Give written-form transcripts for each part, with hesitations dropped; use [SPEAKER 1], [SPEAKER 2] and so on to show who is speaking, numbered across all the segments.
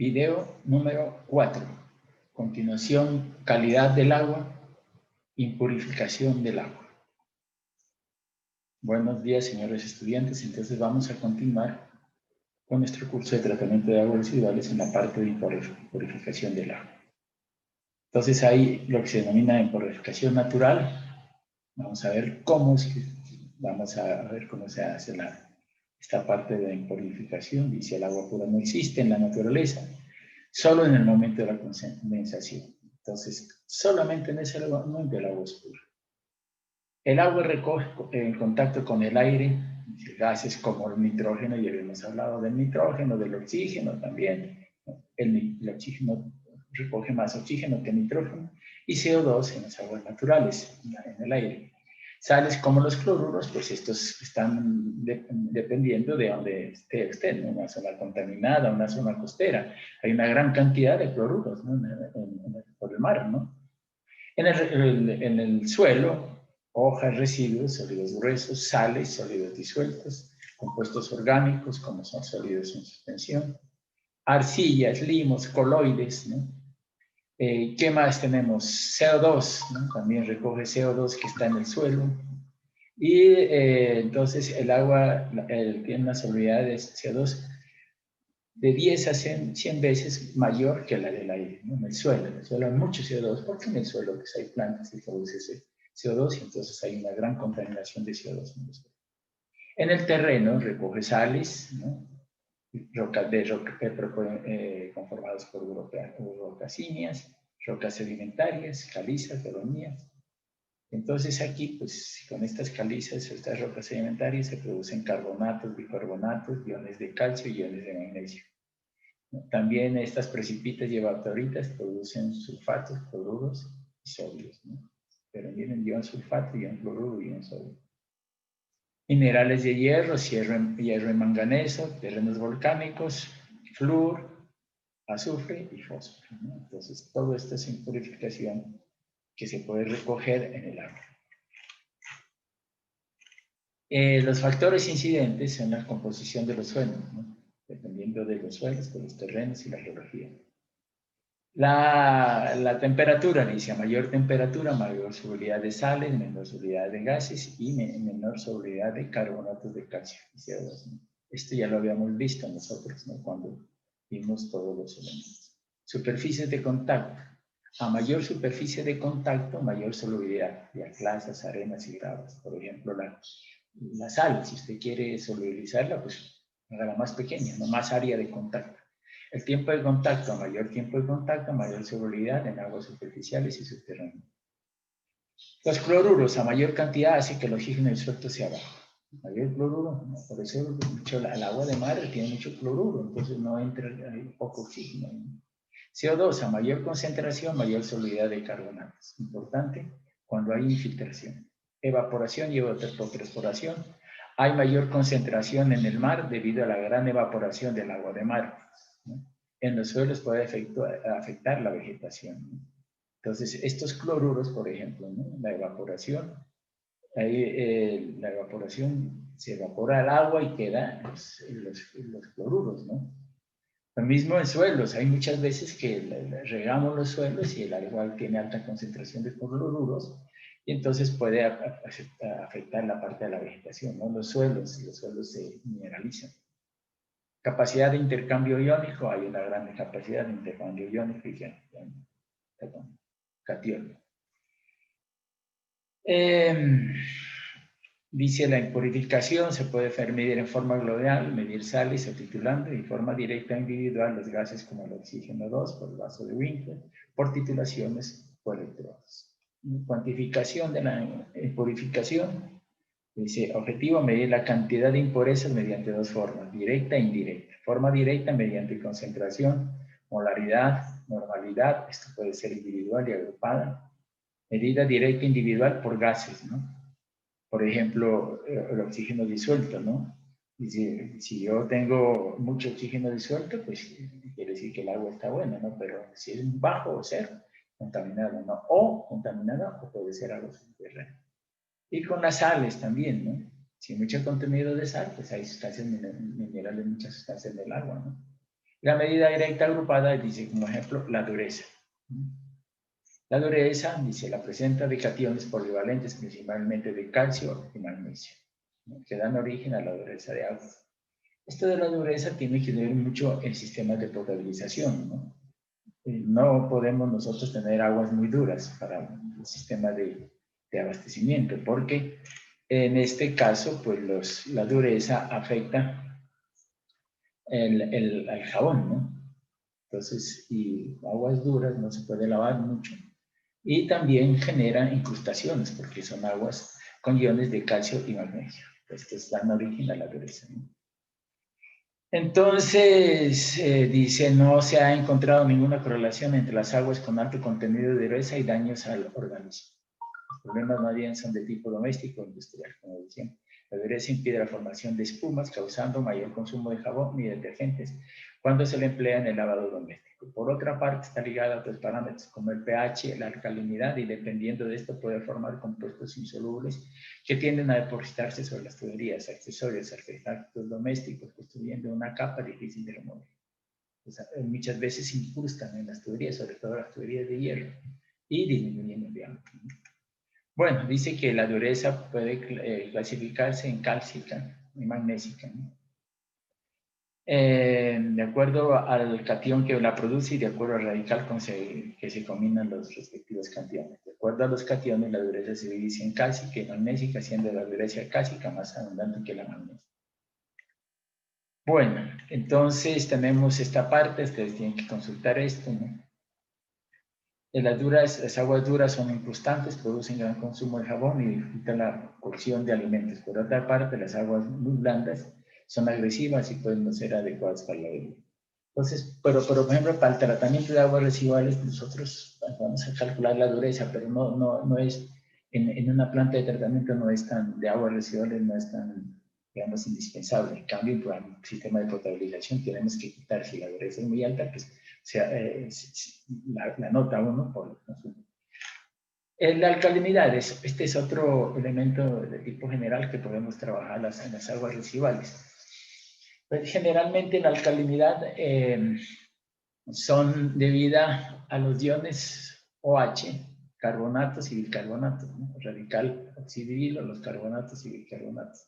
[SPEAKER 1] Video número 4. Continuación, calidad del agua, impurificación del agua. Buenos días, señores estudiantes. Entonces vamos a continuar con nuestro curso de tratamiento de aguas residuales en la parte de impurificación del agua. Entonces hay lo que se denomina impurificación natural. Vamos a ver cómo se hace esta parte de la impurificación. Dice: el agua pura no existe en la naturaleza, solo en el momento de la condensación. Entonces, solamente en ese momento el agua es pura. El agua recoge en contacto con el aire gases como el nitrógeno, ya habíamos hablado del nitrógeno, del oxígeno también. El oxígeno recoge más oxígeno que nitrógeno, y CO2 en las aguas naturales, en el aire. Sales como los cloruros, pues estos están dependiendo de donde esté usted, en una zona contaminada, una zona costera. Hay una gran cantidad de cloruros, ¿no? Por el mar, ¿no? En el suelo, hojas, residuos, sólidos gruesos, sales, sólidos disueltos, compuestos orgánicos como son sólidos en suspensión, arcillas, limos, coloides, ¿no? ¿Qué más tenemos? CO2, ¿no? También recoge CO2 que está en el suelo. Y entonces el agua tiene una solubilidad de CO2 de 10 a 100 veces mayor que la del aire, ¿no? En el suelo hay mucho CO2, porque en el suelo pues, hay plantas que producen ese CO2 y entonces hay una gran contaminación de CO2 en el suelo. En el terreno recoge sales, ¿no? Conformadas por rocas ígneas, rocas sedimentarias, calizas, dolomitas. Entonces aquí, pues con estas calizas, estas rocas sedimentarias, se producen carbonatos, bicarbonatos, iones de calcio y iones de magnesio. También estas precipitas y evaporatoritas producen sulfatos, cloruros y sodios, ¿no? Pero vienen ion sulfato, ion cloruro y ion sodio. Minerales de hierro, hierro y manganeso, terrenos volcánicos, flúor, azufre y fósforo, ¿no? Entonces, todo esto es impurificación que se puede recoger en el agua. Los factores incidentes son la composición de los suelos, ¿no? Dependiendo de los suelos, de los terrenos y la geología. La temperatura, dice: a mayor temperatura, mayor solubilidad de sales, menor solubilidad de gases y menor solubilidad de carbonatos de calcio y CO2, ¿no? Esto ya lo habíamos visto nosotros, ¿no? Cuando vimos todos los elementos. Superficies de contacto. A mayor superficie de contacto, mayor solubilidad, ya clasas, arenas y gravas. Por ejemplo, la sal, si usted quiere solubilizarla, pues hágala más pequeña, no más área de contacto. El tiempo de contacto, a mayor tiempo de contacto, mayor solubilidad en aguas superficiales y subterráneas. Los cloruros, a mayor cantidad, hace que el oxígeno disuelto sea bajo. Mayor cloruro, ¿no? Por eso el agua de mar tiene mucho cloruro, entonces no entra poco oxígeno, ¿no? CO2, a mayor concentración, mayor solubilidad de carbonatos. Importante cuando hay infiltración. Evaporación y evapotranspiración. Hay mayor concentración en el mar debido a la gran evaporación del agua de mar, ¿no? En los suelos puede afectar la vegetación, ¿no? Entonces, estos cloruros, por ejemplo, ¿no? La evaporación se evapora el agua y quedan los cloruros, ¿no? Lo mismo en suelos, hay muchas veces que regamos los suelos y el agua tiene alta concentración de cloruros y entonces puede afectar la parte de la vegetación, ¿no? Los suelos se mineralizan. Capacidad de intercambio iónico, hay una gran capacidad de intercambio iónico y catión. Dice: la impurificación se puede medir en forma global, medir sales o titulando, y en forma directa individual los gases como el oxígeno 2 por el vaso de Winkler, por titulaciones o electrodos. Cuantificación de la impurificación. Dice: objetivo, medir la cantidad de impurezas mediante dos formas, directa e indirecta. Forma directa mediante concentración, molaridad, normalidad, esto puede ser individual y agrupada. Medida directa individual por gases, ¿no? Por ejemplo, el oxígeno disuelto, ¿no? Si yo tengo mucho oxígeno disuelto, pues quiere decir que el agua está buena, ¿no? Pero si es bajo o cero, contaminado, ¿no? O contaminado, o puede ser agua subterránea. Y con las sales también, ¿no? Si hay mucho contenido de sal, pues hay sustancias minerales, muchas sustancias del agua, ¿no? La medida directa agrupada dice como ejemplo la dureza. La dureza, dice, la presenta de cationes polivalentes, principalmente de calcio y magnesio, ¿no?, que dan origen a la dureza de agua. Esto de la dureza tiene que ver mucho en sistemas de potabilización, ¿no? No podemos nosotros tener aguas muy duras para el sistema de abastecimiento, porque en este caso, pues la dureza afecta al jabón, ¿no? Entonces, y aguas duras no se puede lavar mucho. Y también genera incrustaciones, porque son aguas con iones de calcio y magnesio. Estos dan origen a la dureza, ¿no? Entonces, dice, no se ha encontrado ninguna correlación entre las aguas con alto contenido de dureza y daños al organismo. Los problemas más bien son de tipo doméstico o industrial, como decían. La dureza impide la formación de espumas, causando mayor consumo de jabón y detergentes cuando se le emplea en el lavado doméstico. Por otra parte, está ligada a otros parámetros como el pH, la alcalinidad, y dependiendo de esto puede formar compuestos insolubles que tienden a depositarse sobre las tuberías, accesorios, artefactos domésticos, construyendo una capa difícil de remover. O sea, muchas veces se incrustan en las tuberías, sobre todo las tuberías de hierro, y disminuyendo el diámetro. Bueno, dice que la dureza puede clasificarse en cálcica y magnésica, ¿no? De acuerdo al catión que la produce y de acuerdo al radical con que se combinan los respectivos cationes. De acuerdo a los cationes, la dureza se divide en cálcica y magnésica, siendo la dureza cálcica más abundante que la magnésica. Bueno, entonces tenemos esta parte, ustedes tienen que consultar esto, ¿no? Las aguas duras son incrustantes, producen gran consumo de jabón y dificultan la cocción de alimentos. Por otra parte, las aguas muy blandas son agresivas y pueden no ser adecuadas para la bebida. Entonces, pero por ejemplo, para el tratamiento de aguas residuales, nosotros vamos a calcular la dureza, pero no es, en una planta de tratamiento no es tan, de aguas residuales no es tan, digamos, indispensable. En cambio, para un sistema de potabilización tenemos que quitar, si la dureza es muy alta, pues la nota uno por el consumo. La alcalinidad, este es otro elemento de tipo general que podemos trabajar en las aguas residuales. Pues generalmente la alcalinidad son debida a los iones OH, carbonatos y bicarbonatos, ¿no? Radical oxidrilo, los carbonatos y bicarbonatos.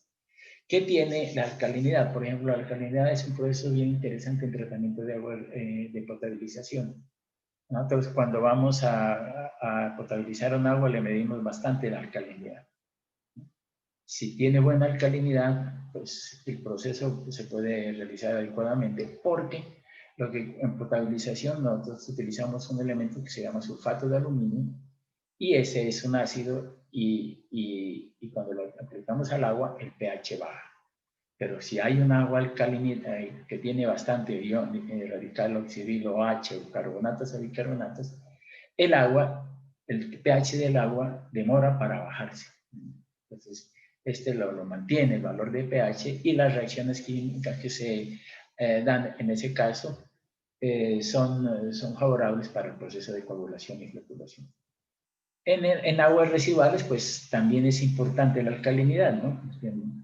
[SPEAKER 1] ¿Qué tiene la alcalinidad? Por ejemplo, la alcalinidad es un proceso bien interesante en tratamiento de agua de potabilización. Nosotros cuando vamos a potabilizar un agua le medimos bastante la alcalinidad. Si tiene buena alcalinidad, pues el proceso se puede realizar adecuadamente, porque lo que en potabilización nosotros utilizamos un elemento que se llama sulfato de aluminio, y ese es un ácido, y cuando lo aplicamos al agua el pH baja. Pero si hay un agua alcalina que tiene bastante ion radical oxidrilo OH o carbonatos o bicarbonatos, el pH del agua demora para bajarse. Entonces, este lo mantiene el valor de pH, y las reacciones químicas que se dan en ese caso son favorables para el proceso de coagulación y floculación. En aguas residuales, pues también es importante la alcalinidad, ¿no?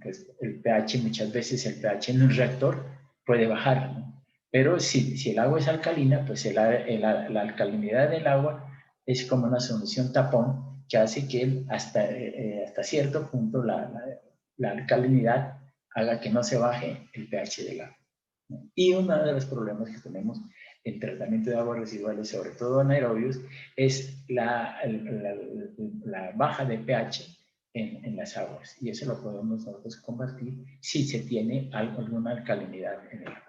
[SPEAKER 1] Pues, el pH, muchas veces el pH en un reactor puede bajar, ¿no? Pero si el agua es alcalina, pues la alcalinidad del agua es como una solución tapón que hace que hasta cierto punto la alcalinidad haga que no se baje el pH del agua, ¿no? Y uno de los problemas que tenemos en tratamiento de aguas residuales, sobre todo anaerobios, es la baja de pH en las aguas. Y eso lo podemos nosotros combatir si se tiene alguna alcalinidad en el agua.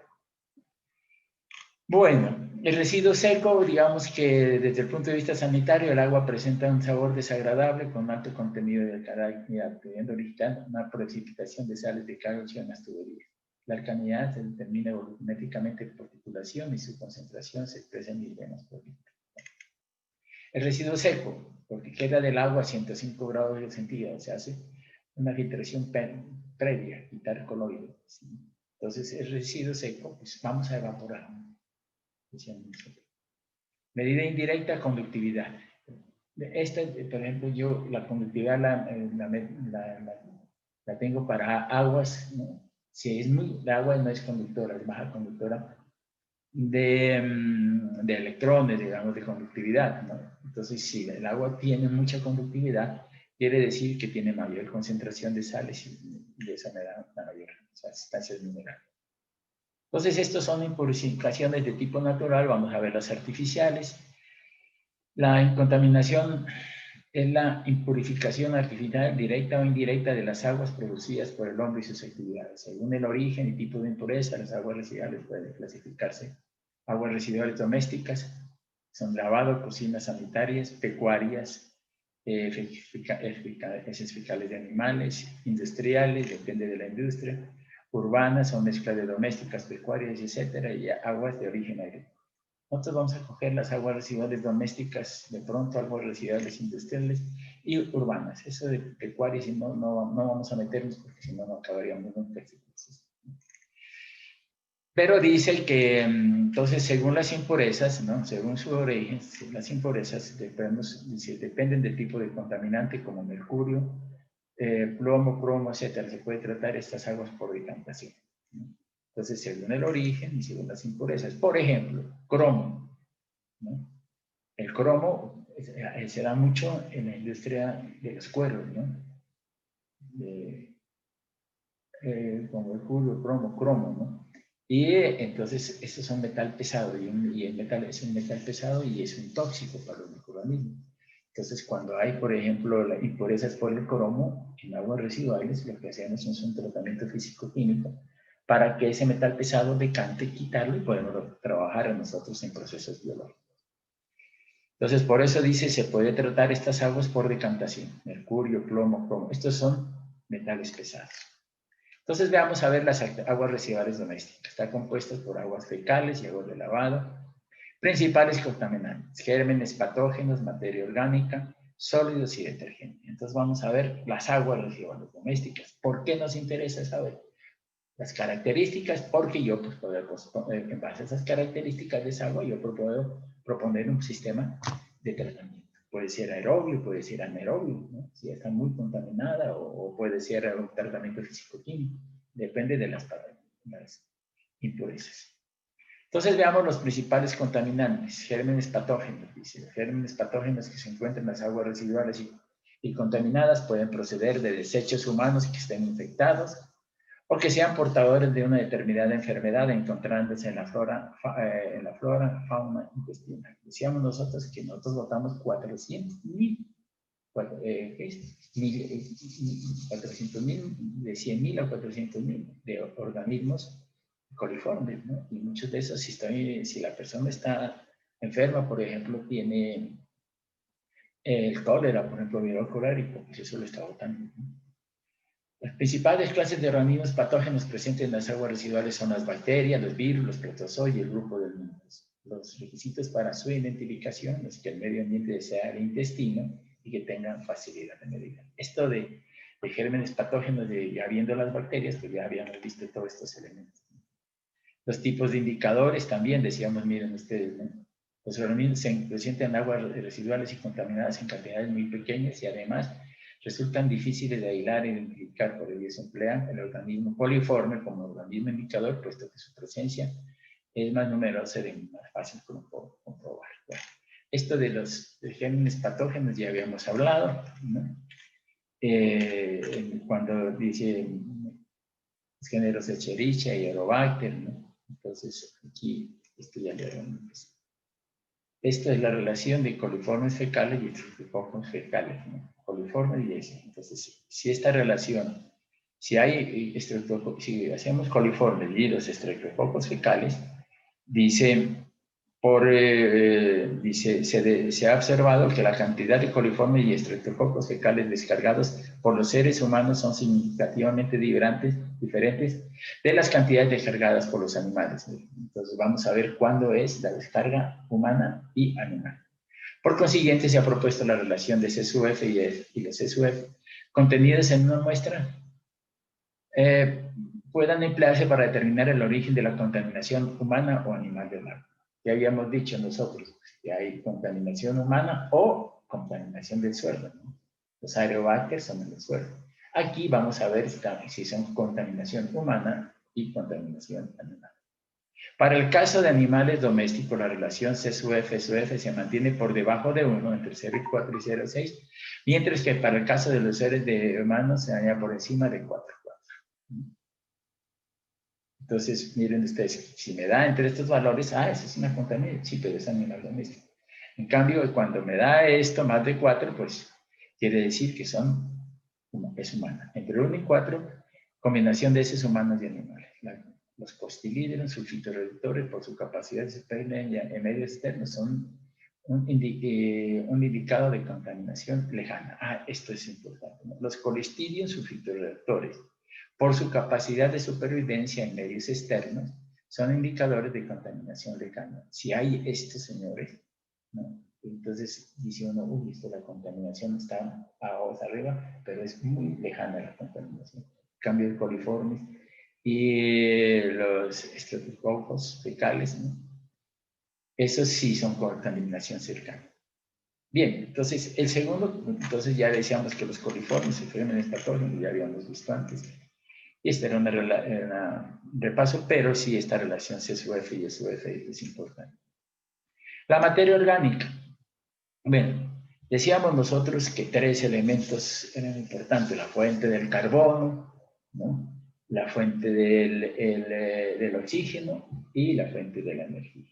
[SPEAKER 1] Bueno, el residuo seco, digamos que desde el punto de vista sanitario, el agua presenta un sabor desagradable con alto contenido de alcalinidad, pudiendo originar una precipitación de sales de calcio en las tuberías. La alcalinidad se determina volumétricamente por titulación y su concentración se expresa en miligramos por litro. El residuo seco, porque queda del agua a 105 grados centígrados, se hace una filtración previa, quitar coloides, ¿sí? Entonces, el residuo seco, pues vamos a evaporar. Medida indirecta, conductividad. Esta, por ejemplo, la conductividad la tengo para aguas, ¿no? Si es el agua no es conductora, es baja conductora, de electrones, digamos, de conductividad, ¿no? Entonces, si el agua tiene mucha conductividad, quiere decir que tiene mayor concentración de sales y de esa manera una mayor sustancias minerales. Entonces, estos son impurificaciones de tipo natural. Vamos a ver las artificiales. La contaminación es la impurificación artificial directa o indirecta de las aguas producidas por el hombre y sus actividades. Según el origen y tipo de impureza, las aguas residuales pueden clasificarse. Aguas residuales domésticas son lavado, cocinas sanitarias, pecuarias, heces fecales de animales, industriales, depende de la industria, urbanas son mezcla de domésticas, pecuarias, etcétera, y aguas de origen agrícola. Nosotros vamos a coger las aguas residuales domésticas, de pronto aguas residuales industriales y urbanas. Eso de pecuarias no vamos a meternos porque si no, no acabaríamos nunca. Pero dice que, entonces, según las impurezas, ¿no? Según su origen, las impurezas dependen del tipo de contaminante como mercurio, plomo, cromo, etcétera. Se puede tratar estas aguas por decantación, ¿no? Entonces, según el origen y según las impurezas. Por ejemplo, cromo, ¿no? El cromo se da mucho en la industria de los cueros, ¿no? Como mercurio, cromo, ¿no? Y entonces, esto es un metal pesado y el metal es un metal pesado y es un tóxico para los microorganismos. Entonces, cuando hay, por ejemplo, impurezas por el cromo en aguas residuales, lo que hacemos es un tratamiento físico-químico para que ese metal pesado decante, quitarlo y podemos trabajar nosotros en procesos biológicos. Entonces, por eso dice, se puede tratar estas aguas por decantación. Mercurio, plomo, cromo. Estos son metales pesados. Entonces, veamos a ver las aguas residuales domésticas. Están compuestas por aguas fecales y aguas de lavado. Principales contaminantes, gérmenes, patógenos, materia orgánica, sólidos y detergentes. Entonces, vamos a ver las aguas residuales domésticas. ¿Por qué nos interesa saber? Las características, porque yo pues, puedo, en base a esas características de esa agua, yo puedo proponer un sistema de tratamiento. Puede ser aerobio, puede ser anaerobio, ¿no? Si está muy contaminada, o puede ser un tratamiento físico-químico. Depende de las impurezas. Entonces veamos los principales contaminantes, gérmenes patógenos. Dice, gérmenes patógenos que se encuentran en las aguas residuales y contaminadas pueden proceder de desechos humanos que estén infectados, o que sean portadores de una determinada enfermedad encontrándose en la flora, fauna intestinal. Decíamos nosotros que nosotros botamos 400.000, de 100.000 a 400.000 de organismos coliformes, ¿no? Y muchos de esos, si la persona está enferma, por ejemplo, tiene el cólera, por ejemplo, viral colárico, pues eso lo está botando, ¿no? Las principales clases de organismos patógenos presentes en las aguas residuales son las bacterias, los virus, los protozoos y el grupo de virus. Los requisitos para su identificación es que el medio ambiente sea el intestino y que tengan facilidad de medida. Esto de gérmenes patógenos, ya viendo las bacterias, pues ya habíamos visto todos estos elementos. Los tipos de indicadores también, decíamos, miren ustedes, ¿no? Los organismos se presentan en aguas residuales y contaminadas en cantidades muy pequeñas y además resultan difíciles de aislar e identificar, por ello se emplea el organismo coliforme como organismo indicador, puesto que su presencia es más numerosa y más fácil comprobar. Bueno, esto de los gérmenes patógenos ya habíamos hablado, ¿no? Cuando dice los géneros Escherichia y Aerobacter, ¿no? Entonces, aquí, esto ya le habíamos. Esta es la relación de coliformes fecales y estreptococos fecales, ¿no? Coliformes y ese. Entonces, si esta relación, si hacemos coliformes y los estreptococos fecales, dice, se ha observado que la cantidad de coliformes y estreptococos fecales descargados por los seres humanos son significativamente diferentes de las cantidades descargadas por los animales. Entonces vamos a ver cuándo es la descarga humana y animal. Por consiguiente, se ha propuesto la relación de CSUF y los CSUF contenidos en una muestra puedan emplearse para determinar el origen de la contaminación humana o animal del agua. Ya habíamos dicho nosotros que hay contaminación humana o contaminación del suelo, ¿no? Los aerobacter son en el suelo. Aquí vamos a ver si son contaminación humana y contaminación animal. Para el caso de animales domésticos, la relación C sub F se mantiene por debajo de 1, entre 0,4 y 0,6, mientras que para el caso de los seres humanos se halla por encima de 4,4. Entonces, miren ustedes, si me da entre estos valores, esa es una contaminación, sí, pero es animal doméstico. En cambio, cuando me da esto más de 4, pues quiere decir que es humana. Entre 1 y 4, combinación de heces humanos y animales. Los costilíderos, sulfitoreductores, por su capacidad de supervivencia en medio externo, son un indicado de contaminación lejana. Esto es importante, ¿no? Los colistidios sulfitoreductores, por su capacidad de supervivencia en medios externos, son indicadores de contaminación lejana. Si hay estos señores, ¿no? Entonces dice uno, uy, la contaminación está a ojos arriba, pero es muy lejana la contaminación. Cambio de coliformes y los estreptococos fecales, ¿no? Esos sí son contaminación cercana. Bien, entonces el segundo, entonces ya decíamos que los coliformes se forman en esta forma, ya habíamos visto antes. Y este era un repaso, pero sí esta relación C sub F y S sub F es importante. La materia orgánica. Bueno, decíamos nosotros que 3 elementos eran importantes: la fuente del carbono, ¿no? La fuente del oxígeno y la fuente de la energía.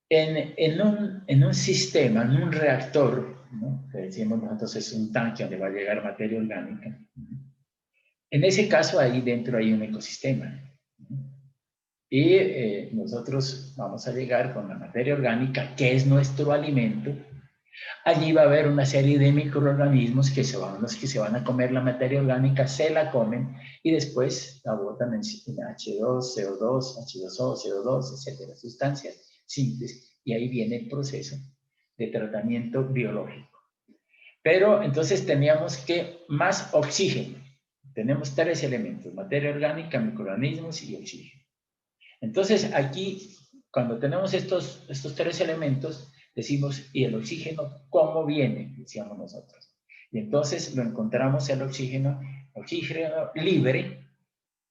[SPEAKER 1] En un sistema, en un reactor, ¿no? Que decimos nosotros es un tanque donde va a llegar materia orgánica. En ese caso, ahí dentro hay un ecosistema. Y nosotros vamos a llegar con la materia orgánica, que es nuestro alimento. Allí va a haber una serie de microorganismos los que se van a comer la materia orgánica, se la comen y después la botan en H2, CO2, H2O, CO2, etcétera, sustancias simples. Y ahí viene el proceso de tratamiento biológico. Pero entonces teníamos que más oxígeno. Tenemos 3 elementos: materia orgánica, microorganismos y oxígeno. Entonces aquí, cuando tenemos estos 3 elementos, decimos, ¿y el oxígeno cómo viene? Decíamos nosotros. Y entonces lo encontramos el oxígeno libre,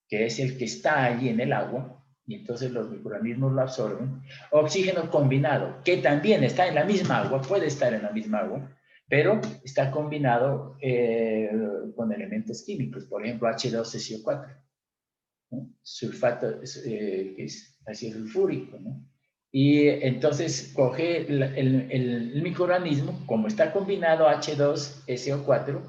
[SPEAKER 1] que es el que está allí en el agua, y entonces los microorganismos lo absorben. Oxígeno combinado, que también está en la misma agua, puede estar en la misma agua, pero está combinado con elementos químicos, por ejemplo, H2SO4, ¿no? Sulfato, que es ácido sulfúrico, ¿no? Y entonces coge el microorganismo, como está combinado H2SO4,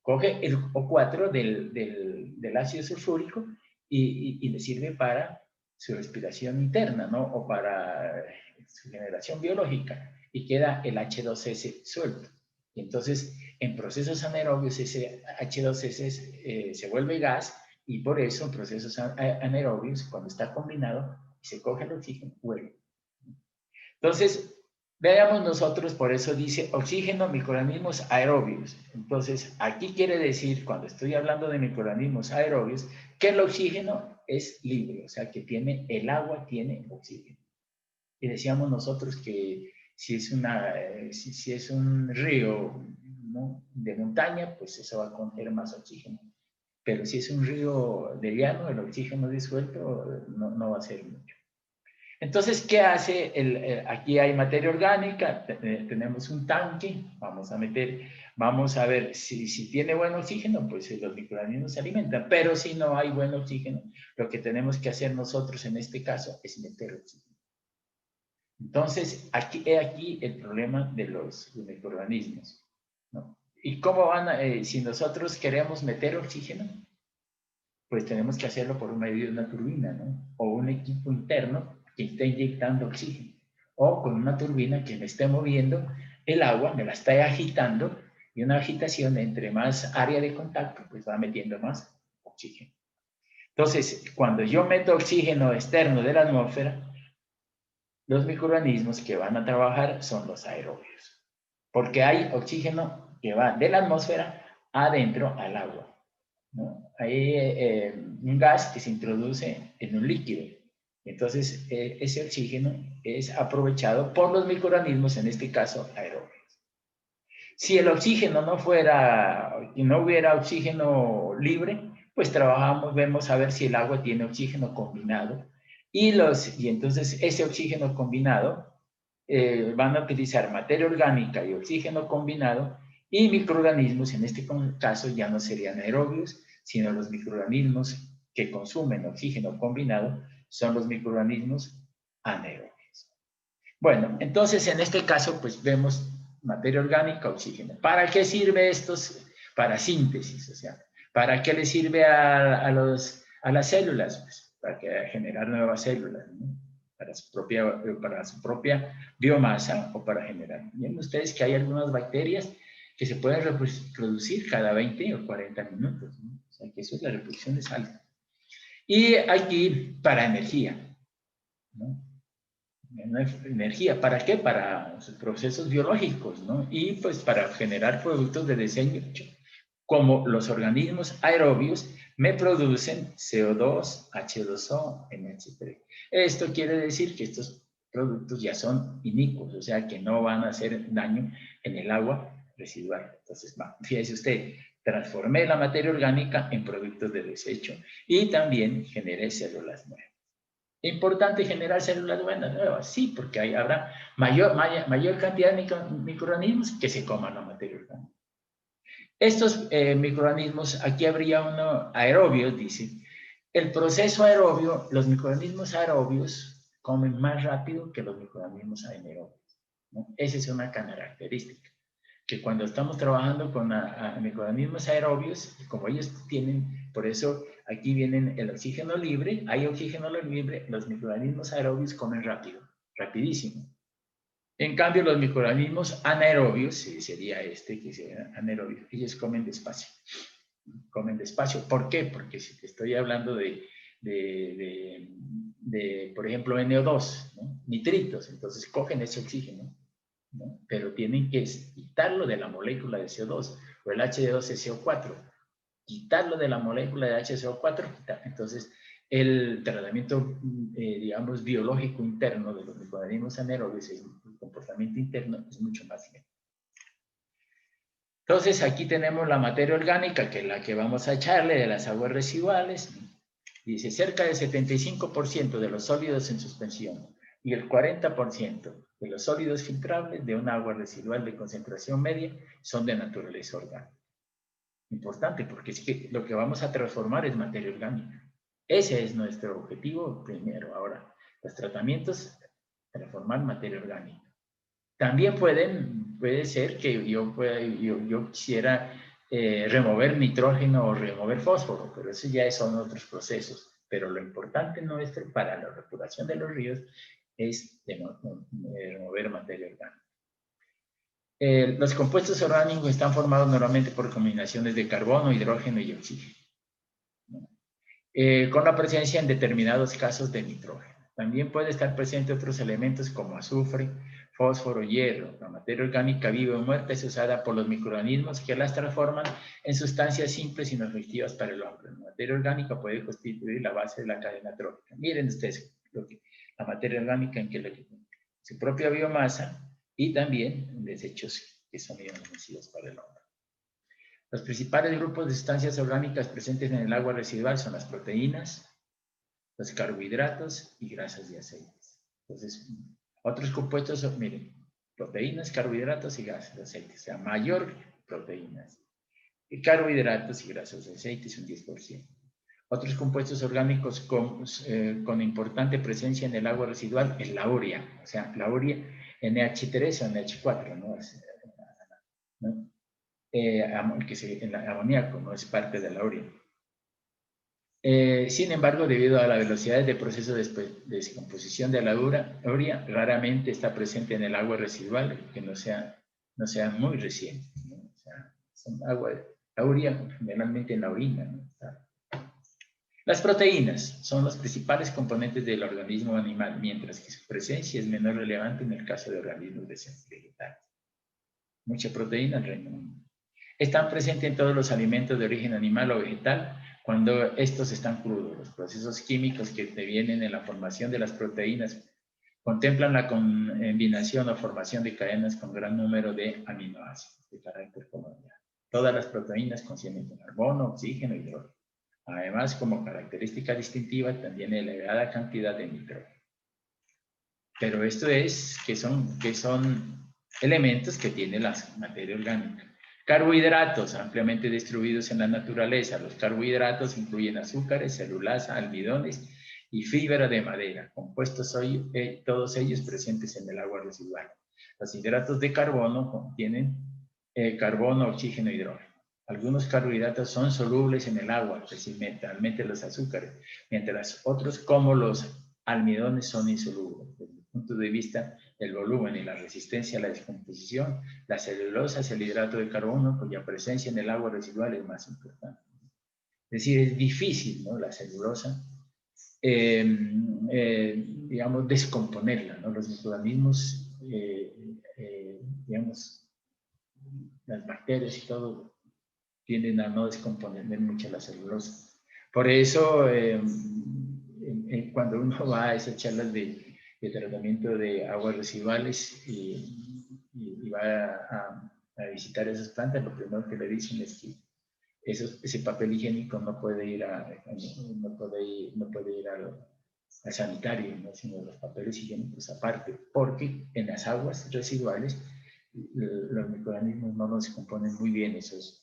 [SPEAKER 1] coge el O4 del ácido sulfúrico y le sirve para su respiración interna, ¿no? O para su generación biológica, y queda el H2S suelto. Y entonces, en procesos anaerobios, ese H2S se vuelve gas, y por eso en procesos anaerobios, cuando está combinado y se coge el oxígeno, vuelve. Entonces, veamos nosotros, por eso dice oxígeno, microorganismos aerobios. Entonces, aquí quiere decir, cuando estoy hablando de microorganismos aerobios, que el oxígeno es libre, o sea, que el agua tiene oxígeno. Y decíamos nosotros que si es un río, ¿no?, de montaña, pues eso va a contener más oxígeno. Pero si es un río de llano, el oxígeno disuelto no va a ser mucho. Entonces, ¿qué hace? Aquí hay materia orgánica, tenemos un tanque, vamos a ver si tiene buen oxígeno, pues los microorganismos se alimentan, pero si no hay buen oxígeno, lo que tenemos que hacer nosotros en este caso es meter oxígeno. Entonces, aquí el problema de los microorganismos, ¿no? ¿Y cómo si nosotros queremos meter oxígeno? Pues tenemos que hacerlo por medio de una turbina, ¿no? O un equipo interno que esté inyectando oxígeno. O con una turbina que me esté moviendo el agua, me la está agitando, y una agitación, entre más área de contacto, pues va metiendo más oxígeno. Entonces, cuando yo meto oxígeno externo de la atmósfera, los microorganismos que van a trabajar son los aerobios. Porque hay oxígeno que va de la atmósfera adentro al agua, ¿no? Hay un gas que se introduce en un líquido. Entonces, ese oxígeno es aprovechado por los microorganismos, en este caso aerobios. Si el oxígeno no hubiera oxígeno libre, pues vemos a ver si el agua tiene oxígeno combinado, Y entonces ese oxígeno combinado van a utilizar materia orgánica y oxígeno combinado, y microorganismos, en este caso ya no serían aerobios, sino los microorganismos que consumen oxígeno combinado son los microorganismos anaerobios. Bueno, entonces en este caso pues vemos materia orgánica, oxígeno. ¿Para qué sirve estos? Para síntesis, o sea, ¿para qué le sirve a las células? Pues para generar nuevas células, ¿no? Para su propia biomasa o para generar. Miren ustedes que hay algunas bacterias que se pueden reproducir cada 20 o 40 minutos, ¿no? O sea que eso es la reproducción es alta. Y aquí para energía, ¿no? Energía, ¿para qué? Para procesos biológicos, ¿no? Y pues para generar productos de desecho, como los organismos aerobios me producen CO2, H2O, NH3. Esto quiere decir que estos productos ya son inicuos, o sea que no van a hacer daño en el agua residual. Entonces, fíjese usted, transformé la materia orgánica en productos de desecho y también generé células nuevas. ¿Importante generar células nuevas? Sí, porque ahí habrá mayor cantidad de microorganismos que se coman la materia orgánica. Estos microorganismos, aquí habría uno aerobios, dice. El proceso aerobio, los microorganismos aerobios comen más rápido que los microorganismos anaerobios, ¿no? Esa es una característica, que cuando estamos trabajando con microorganismos aerobios, como ellos tienen, por eso aquí vienen el oxígeno libre, hay oxígeno libre, los microorganismos aerobios comen rápido, rapidísimo. En cambio, los microorganismos anaerobios, sería este que sería anaerobio, ellos comen despacio. Comen despacio. ¿Por qué? Porque si te estoy hablando de por ejemplo, NO2, ¿no? Nitritos, entonces cogen ese oxígeno, ¿no? Pero tienen que quitarlo de la molécula de CO2 o el H2SO4, quitarlo de la molécula de HCO4, entonces el tratamiento, digamos, biológico interno de los microorganismos anaerobios, el comportamiento interno es mucho más lento. Entonces aquí tenemos la materia orgánica, que es la que vamos a echarle de las aguas residuales. Dice, cerca del 75% de los sólidos en suspensión y el 40% de los sólidos filtrables de un agua residual de concentración media son de naturaleza orgánica. Importante, porque es que lo que vamos a transformar es materia orgánica. Ese es nuestro objetivo primero. Ahora, los tratamientos, transformar materia orgánica. También puede ser que yo quisiera remover nitrógeno o remover fósforo, pero eso ya son otros procesos. Pero lo importante nuestro para la depuración de los ríos es remover materia orgánica. Los compuestos orgánicos están formados normalmente por combinaciones de carbono, hidrógeno y oxígeno, ¿no? Con la presencia en determinados casos de nitrógeno. También puede estar presente otros elementos como azufre, fósforo, hierro. La materia orgánica viva o muerta es usada por los microorganismos que las transforman en sustancias simples y no efectivas para el hombre. La materia orgánica puede constituir la base de la cadena trófica. Miren ustedes la materia orgánica en que su propia biomasa y también desechos que son inofensivos para el hombre. Los principales grupos de sustancias orgánicas presentes en el agua residual son las proteínas, los carbohidratos y grasas y aceites. Entonces, otros compuestos son, miren, proteínas, carbohidratos y grasas y aceites. O sea, mayor proteínas. Y carbohidratos y grasas y aceites un 10%. Otros compuestos orgánicos con importante presencia en el agua residual es la urea. O sea, la urea NH3 o NH4, ¿no? ¿No? El amoníaco no es parte de la urea. Sin embargo, debido a la velocidad de proceso de descomposición de la urea, raramente está presente en el agua residual, que no sea muy reciente, ¿no? O sea, son la urea generalmente en la orina, ¿no? Las proteínas son los principales componentes del organismo animal, mientras que su presencia es menos relevante en el caso de organismos vegetales. Mucha proteína en Reino Unido. Están presentes en todos los alimentos de origen animal o vegetal cuando estos están crudos. Los procesos químicos que devienen en la formación de las proteínas contemplan la combinación o formación de cadenas con gran número de aminoácidos de carácter covalente. Todas las proteínas contienen carbono, oxígeno y hidrógeno. Además, como característica distintiva, también elevada cantidad de nitrógeno. Pero esto es que son elementos que tiene la materia orgánica. Carbohidratos ampliamente distribuidos en la naturaleza. Los carbohidratos incluyen azúcares, celulasa, almidones y fibra de madera, compuestos todos ellos presentes en el agua residual. Los hidratos de carbono contienen carbono, oxígeno e hidrógeno. Algunos carbohidratos son solubles en el agua, principalmente los azúcares, mientras otros, como los almidones, son insolubles. Desde el punto de vista del volumen y la resistencia a la descomposición, la celulosa es el hidrato de carbono cuya presencia en el agua residual es más importante. Es decir, es difícil, ¿no?, la celulosa, digamos, descomponerla, ¿no? Los microorganismos, digamos, las bacterias y todo, tienden a no descomponer mucho la celulosa. Por eso, cuando uno va a esas charlas de tratamiento de aguas residuales y va a visitar esas plantas, lo primero que le dicen es que ese papel higiénico no puede ir al sanitario, ¿no?, sino los papeles higiénicos aparte, porque en las aguas residuales los microorganismos no nos descomponen muy bien ese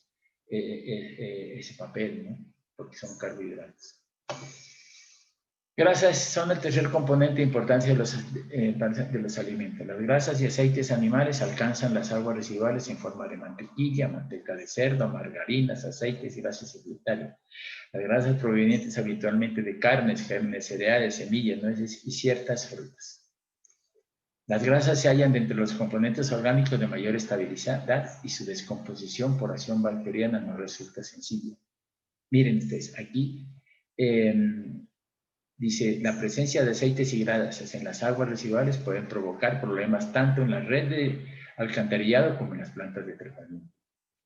[SPEAKER 1] papel, ¿no?, porque son carbohidratos. Grasas son el tercer componente de importancia de los alimentos. Las grasas y aceites animales alcanzan las aguas residuales en forma de mantequilla, manteca de cerdo, margarinas, aceites y grasas vegetales. Las grasas provenientes habitualmente de carnes, gérmenes, cereales, semillas, nueces y ciertas frutas. Las grasas se hallan dentro de los componentes orgánicos de mayor estabilidad y su descomposición por acción bacteriana no resulta sencilla. Miren ustedes, aquí dice, la presencia de aceites y grasas en las aguas residuales pueden provocar problemas tanto en la red de alcantarillado como en las plantas de tratamiento.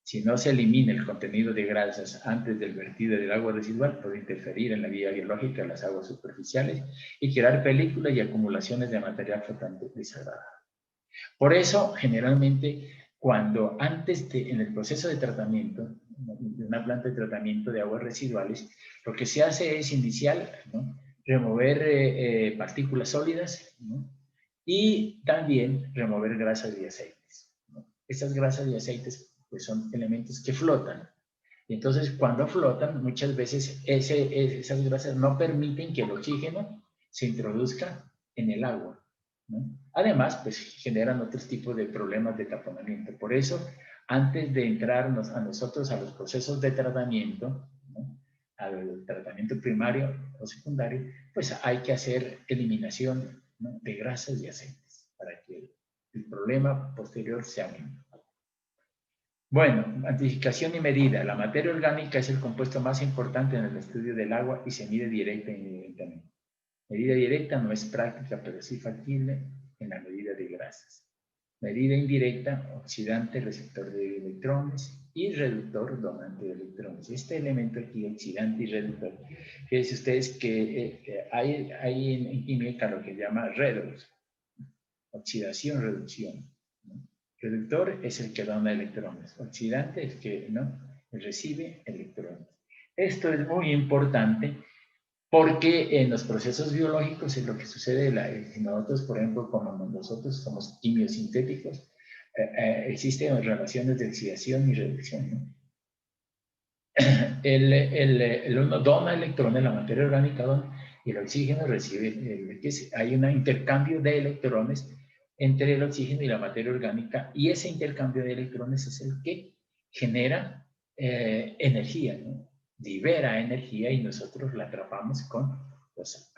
[SPEAKER 1] Si no se elimina el contenido de grasas antes del vertido del agua residual, puede interferir en la vida biológica de las aguas superficiales y crear películas y acumulaciones de material flotante desagradable. Por eso, generalmente, cuando en el proceso de tratamiento, de una planta de tratamiento de aguas residuales, lo que se hace es inicial, ¿no?, remover partículas sólidas, ¿no?, y también remover grasas y aceites, ¿no? Estas grasas y aceites, pues, son elementos que flotan. Y entonces, cuando flotan, muchas veces esas grasas no permiten que el oxígeno se introduzca en el agua, ¿no? Además, pues, generan otros tipos de problemas de taponamiento. Por eso, antes de entrarnos a nosotros a los procesos de tratamiento, ¿no?, al tratamiento primario o secundario, pues hay que hacer eliminación, ¿no?, de grasas y aceites para que el problema posterior sea mínimo. Bueno, cuantificación y medida. La materia orgánica es el compuesto más importante en el estudio del agua y se mide directa e indirectamente. Medida directa no es práctica, pero sí factible en la medida de grasas. Medida indirecta, oxidante, receptor de electrones y reductor, donante de electrones. Este elemento aquí, oxidante y reductor, fíjense ustedes que hay en química lo que se llama redox, oxidación, reducción, ¿no? Reductor es el que dona electrones, oxidante es el que no recibe electrones. Esto es muy importante porque en los procesos biológicos es lo que sucede. Nosotros, por ejemplo, como nosotros somos quimiosintéticos, existen relaciones de oxidación y reducción, ¿no? El uno dona electrones, la materia orgánica dona, y el oxígeno recibe, hay un intercambio de electrones entre el oxígeno y la materia orgánica, y ese intercambio de electrones es el que genera energía, ¿no? Libera energía y nosotros la atrapamos con los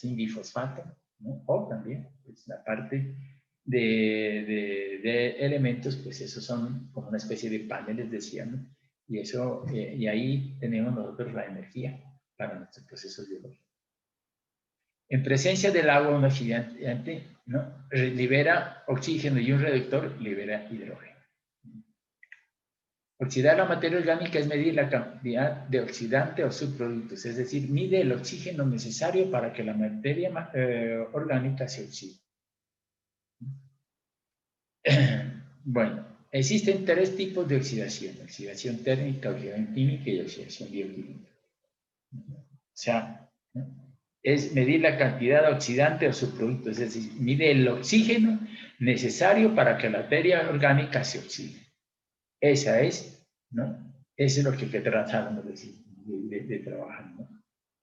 [SPEAKER 1] bifosfato, ¿no? O también, pues, la parte de elementos, pues esos son como una especie de paneles, decíamos, y eso, y ahí tenemos nosotros la energía para nuestros procesos biológicos. En presencia del agua, un oxidante, ¿no?, libera oxígeno y un reductor libera hidrógeno. Oxidar la materia orgánica es medir la cantidad de oxidante o subproductos, es decir, mide el oxígeno necesario para que la materia orgánica se oxide. Bueno, existen tres tipos de oxidación: oxidación térmica, oxidación química y oxidación bioquímica. O sea, es medir la cantidad de oxidante o subproducto, es decir, mide el oxígeno necesario para que la materia orgánica se oxide. Esa es, ¿no? Eso es lo que tratamos de trabajar, ¿no?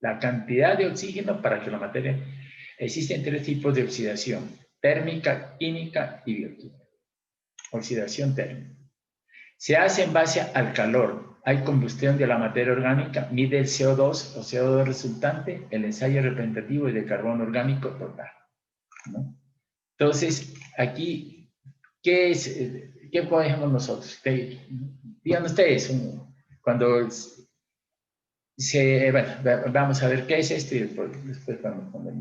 [SPEAKER 1] La cantidad de oxígeno para que la materia... Existen tres tipos de oxidación: térmica, química y bioquímica. Oxidación térmica. Se hace en base al calor. Hay combustión de la materia orgánica, mide el CO2 o CO2 resultante, el ensayo representativo y de carbono orgánico total, ¿no? Entonces, aquí, ¿qué es? ¿Qué podemos nosotros? Digan ustedes, cuando bueno, vamos a ver qué es esto y después vamos con el...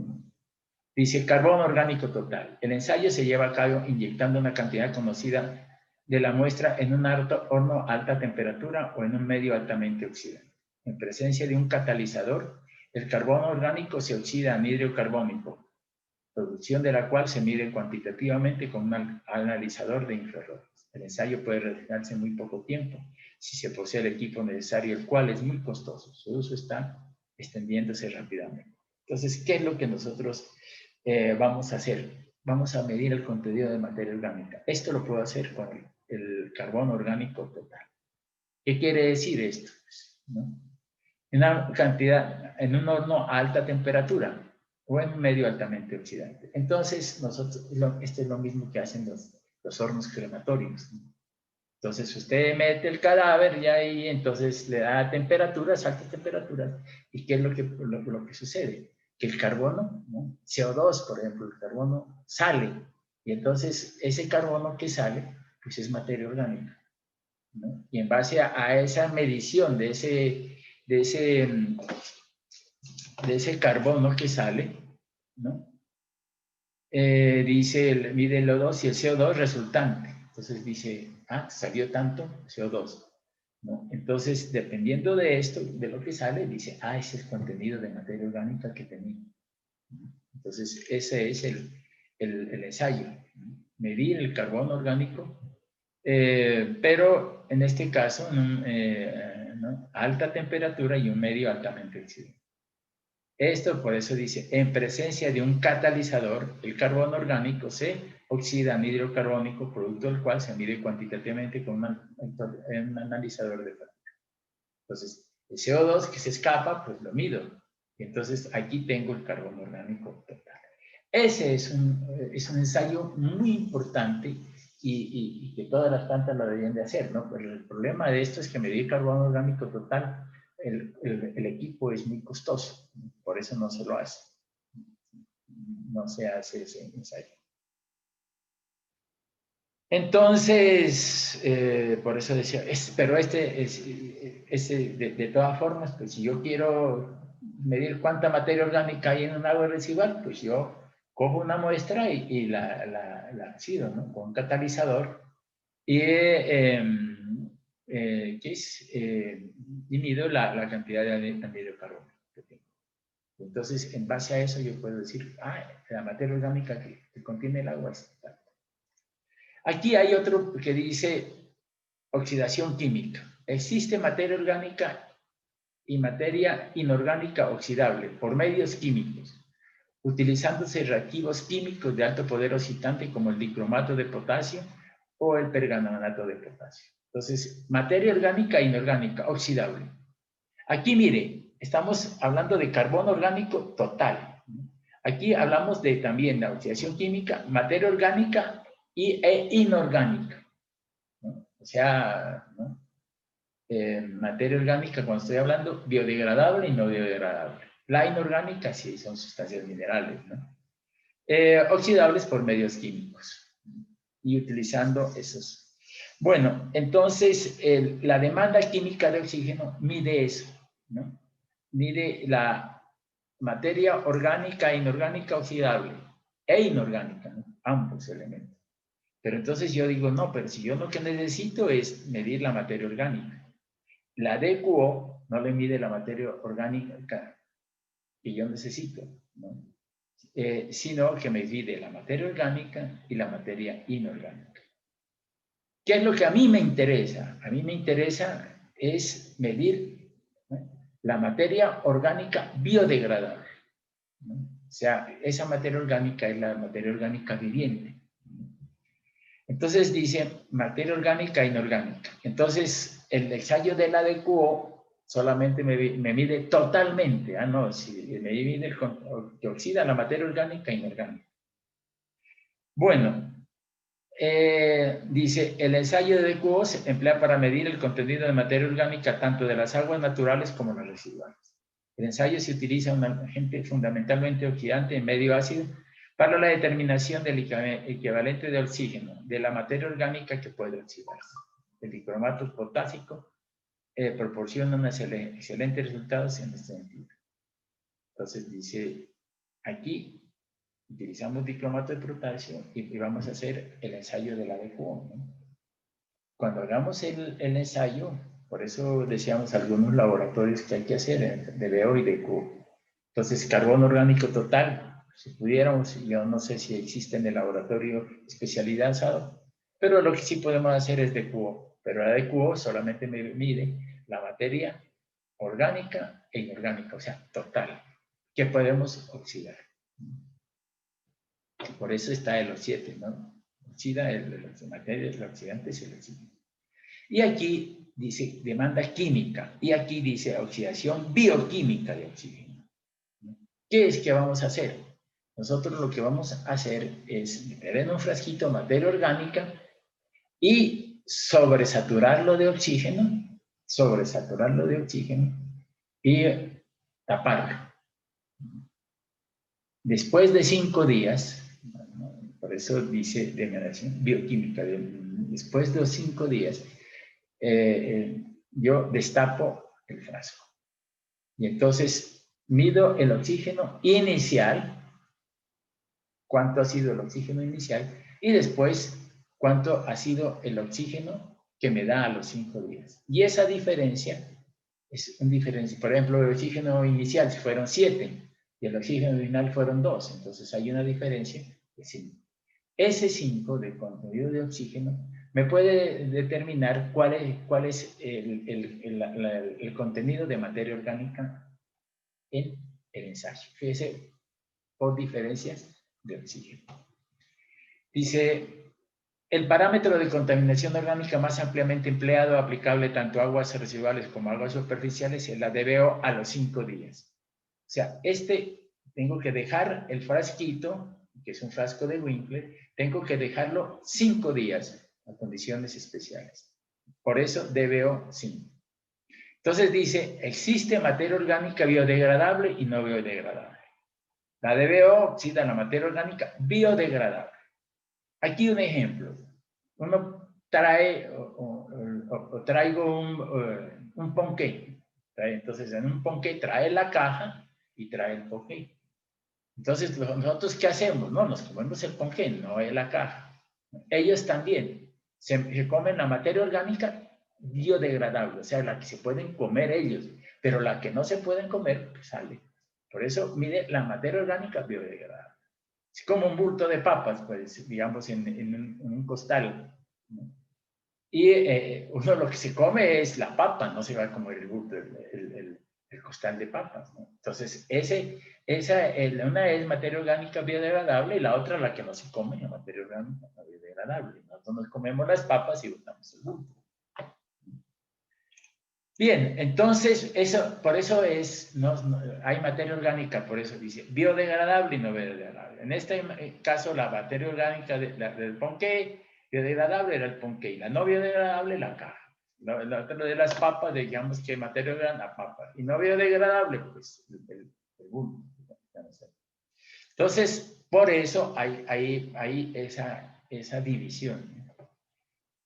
[SPEAKER 1] Dice carbono orgánico total. El ensayo se lleva a cabo inyectando una cantidad conocida de la muestra en un horno a alta temperatura o en un medio altamente oxidante. En presencia de un catalizador, el carbono orgánico se oxida a anhidro carbónico, producción de la cual se mide cuantitativamente con un analizador de infrarrojos. El ensayo puede realizarse en muy poco tiempo si se posee el equipo necesario, el cual es muy costoso. Su uso está extendiéndose rápidamente. Entonces, ¿qué es lo que nosotros vamos a hacer? Vamos a medir el contenido de materia orgánica. Esto lo puedo hacer con el carbono orgánico total. ¿Qué quiere decir esto? ¿No? Una cantidad, en un horno a alta temperatura o en un medio altamente oxidante. Entonces, esto es lo mismo que hacen los hornos crematorios, ¿no? Entonces, usted mete el cadáver y ahí entonces le da temperaturas, altas temperaturas. ¿Y qué es lo que sucede? Que el carbono, ¿no? CO2, por ejemplo, el carbono sale. Y entonces, ese carbono que sale, pues es materia orgánica, ¿no? Y en base a esa medición de ese carbono que sale, ¿no? Dice, mide el O2 y el CO2 resultante. Entonces dice, salió tanto CO2, ¿no? Entonces, dependiendo de esto, de lo que sale, dice, ese es el contenido de materia orgánica que tenía. Entonces, ese es el ensayo, ¿no? Medir el carbono orgánico, pero en este caso, ¿no? A alta temperatura y un medio altamente oxidante. Esto por eso dice, en presencia de un catalizador, el carbono orgánico se oxida a anhidro carbónico, producto del cual se mide cuantitativamente con un analizador de práctica. Entonces, el CO2 que se escapa, pues lo mido. Y entonces aquí tengo el carbono orgánico total. Ese es un ensayo muy importante y que todas las plantas lo deberían de hacer, ¿no? Pero el problema de esto es que medir carbono orgánico total, el equipo es muy costoso, por eso no se lo hace. No se hace ese ensayo. Entonces, por eso decía, pero de todas formas, pues si yo quiero medir cuánta materia orgánica hay en un agua residual, pues yo cojo una muestra y la oxido, ¿no? Con un catalizador y y mido la cantidad de anhidro carbónico que tengo. Entonces, en base a eso yo puedo decir, la materia orgánica que contiene el agua es tal. Aquí hay otro que dice oxidación química. Existe materia orgánica y materia inorgánica oxidable por medios químicos, utilizándose reactivos químicos de alto poder oxidante como el dicromato de potasio o el perganonato de potasio. Entonces, materia orgánica e inorgánica oxidable. Aquí, mire, estamos hablando de carbono orgánico total. Aquí hablamos de también la oxidación química, materia orgánica e inorgánica, ¿no? O sea, ¿no? Materia orgánica, cuando estoy hablando, biodegradable y no biodegradable. La inorgánica, sí, son sustancias minerales, ¿no? Oxidables por medios químicos y utilizando esos. Bueno, entonces la demanda química de oxígeno mide eso, ¿no? Mide la materia orgánica e inorgánica oxidable e inorgánica, ¿no? Ambos elementos. Pero entonces yo digo, no, pero si yo lo que necesito es medir la materia orgánica. La DQO no le mide la materia orgánica que yo necesito, ¿no? Sino que me mide la materia orgánica y la materia inorgánica. ¿Qué es lo que a mí me interesa? A mí me interesa es medir, ¿no? la materia orgánica biodegradable, ¿no? O sea, esa materia orgánica es la materia orgánica viviente. Entonces dice materia orgánica e inorgánica. Entonces, el ensayo de la de QO solamente me mide totalmente. Ah, no, si me mide que oxida la materia orgánica e inorgánica. Bueno, dice, el ensayo de QO se emplea para medir el contenido de materia orgánica tanto de las aguas naturales como las residuales. El ensayo se utiliza un agente fundamentalmente oxidante en medio ácido para la determinación del equivalente de oxígeno de la materia orgánica que puede oxidarse. El dicromato potásico proporciona excelentes resultados en este sentido. Entonces dice, aquí utilizamos dicromato de potasio y vamos a hacer el ensayo de la DQO, ¿no? Cuando hagamos el ensayo, por eso decíamos algunos laboratorios que hay que hacer de DBO y DQO. Entonces, carbono orgánico total, si pudiéramos, yo no sé si existe en el laboratorio especializado, pero lo que sí podemos hacer es DQO. Pero la DQO solamente me mide la materia orgánica e inorgánica, o sea, total, que podemos oxidar. Por eso está el O7, ¿no? Oxida, el oxidante es el oxígeno. Y aquí dice demanda química, y aquí dice oxidación bioquímica de oxígeno. ¿Qué es que vamos a hacer? Nosotros lo que vamos a hacer es meter en un frasquito materia orgánica y sobresaturarlo de oxígeno y taparlo. Después de 5 días, por eso dice degradación bioquímica, después de los 5 días, yo destapo el frasco. Y entonces mido el oxígeno inicial, cuánto ha sido el oxígeno inicial, y después cuánto ha sido el oxígeno que me da a los 5 días. Y esa diferencia es una diferencia. Por ejemplo, el oxígeno inicial fueron 7 y el oxígeno final fueron 2. Entonces hay una diferencia de 5. Ese 5 de contenido de oxígeno me puede determinar cuál es el contenido de materia orgánica en el ensayo. Fíjese, por diferencias de oxígeno. Dice, el parámetro de contaminación orgánica más ampliamente empleado, aplicable tanto a aguas residuales como a aguas superficiales, es la DBO a los 5 días. O sea, tengo que dejar el frasquito, que es un frasco de Winkler, tengo que dejarlo 5 días a condiciones especiales. Por eso DBO 5. Entonces dice, existe materia orgánica biodegradable y no biodegradable. La DBO oxida la materia orgánica biodegradable. Aquí un ejemplo. Uno trae o traigo un ponqué. Entonces en un ponqué trae la caja y trae el ponqué. Entonces nosotros ¿qué hacemos? No, nos comemos el ponqué, no es la caja. Ellos también se comen la materia orgánica biodegradable, o sea, la que se pueden comer ellos, pero la que no se pueden comer, pues sale. Por eso mide la materia orgánica biodegradable. Es como un bulto de papas, pues, digamos, en un costal, ¿no? Y uno lo que se come es la papa, no se va a comer el bulto, el costal de papas, ¿no? Entonces, una es materia orgánica biodegradable y la otra la que no se come, la materia orgánica biodegradable. Nosotros nos comemos las papas y botamos el bulto. Bien, entonces, por eso hay materia orgánica, por eso dice biodegradable y no biodegradable. En este caso, la materia orgánica del ponqué biodegradable era el ponqué, y la no biodegradable la caja. Lo de las papas, digamos que materia orgánica, la papa, y no biodegradable, pues el bulbo. Entonces, por eso hay esa división.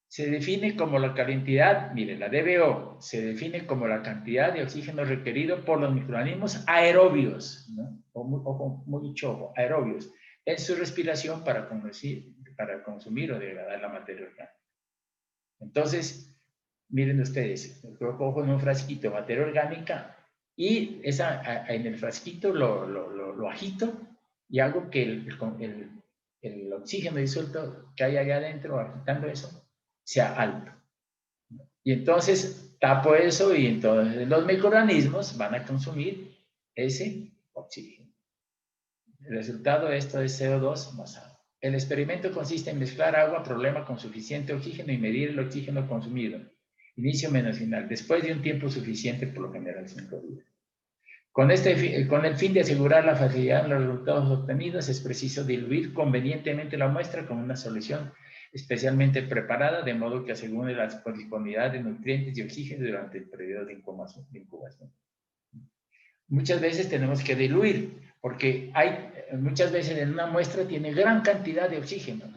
[SPEAKER 1] Se define como la cantidad, mire, la DBO se define como la cantidad de oxígeno requerido por los microorganismos aerobios, ¿no? Ojo, mucho ojo, aerobios, en su respiración para consumir o degradar la materia orgánica. Entonces, miren ustedes, cojo en un frasquito materia orgánica y en el frasquito lo agito y hago que el oxígeno disuelto que hay allá adentro, agitando eso, sea alto. Y entonces tapo eso y entonces los microorganismos van a consumir ese oxígeno. El resultado de esto es CO2 más agua. El experimento consiste en mezclar agua, problema con suficiente oxígeno y medir el oxígeno consumido. Inicio menos final. Después de un tiempo suficiente, por lo general 5 días. Con el fin de asegurar la facilidad en los resultados obtenidos, es preciso diluir convenientemente la muestra con una solución especialmente preparada, de modo que asegure la disponibilidad de nutrientes y oxígeno durante el periodo de incubación. Muchas veces tenemos que diluir, porque muchas veces en una muestra tiene gran cantidad de oxígeno,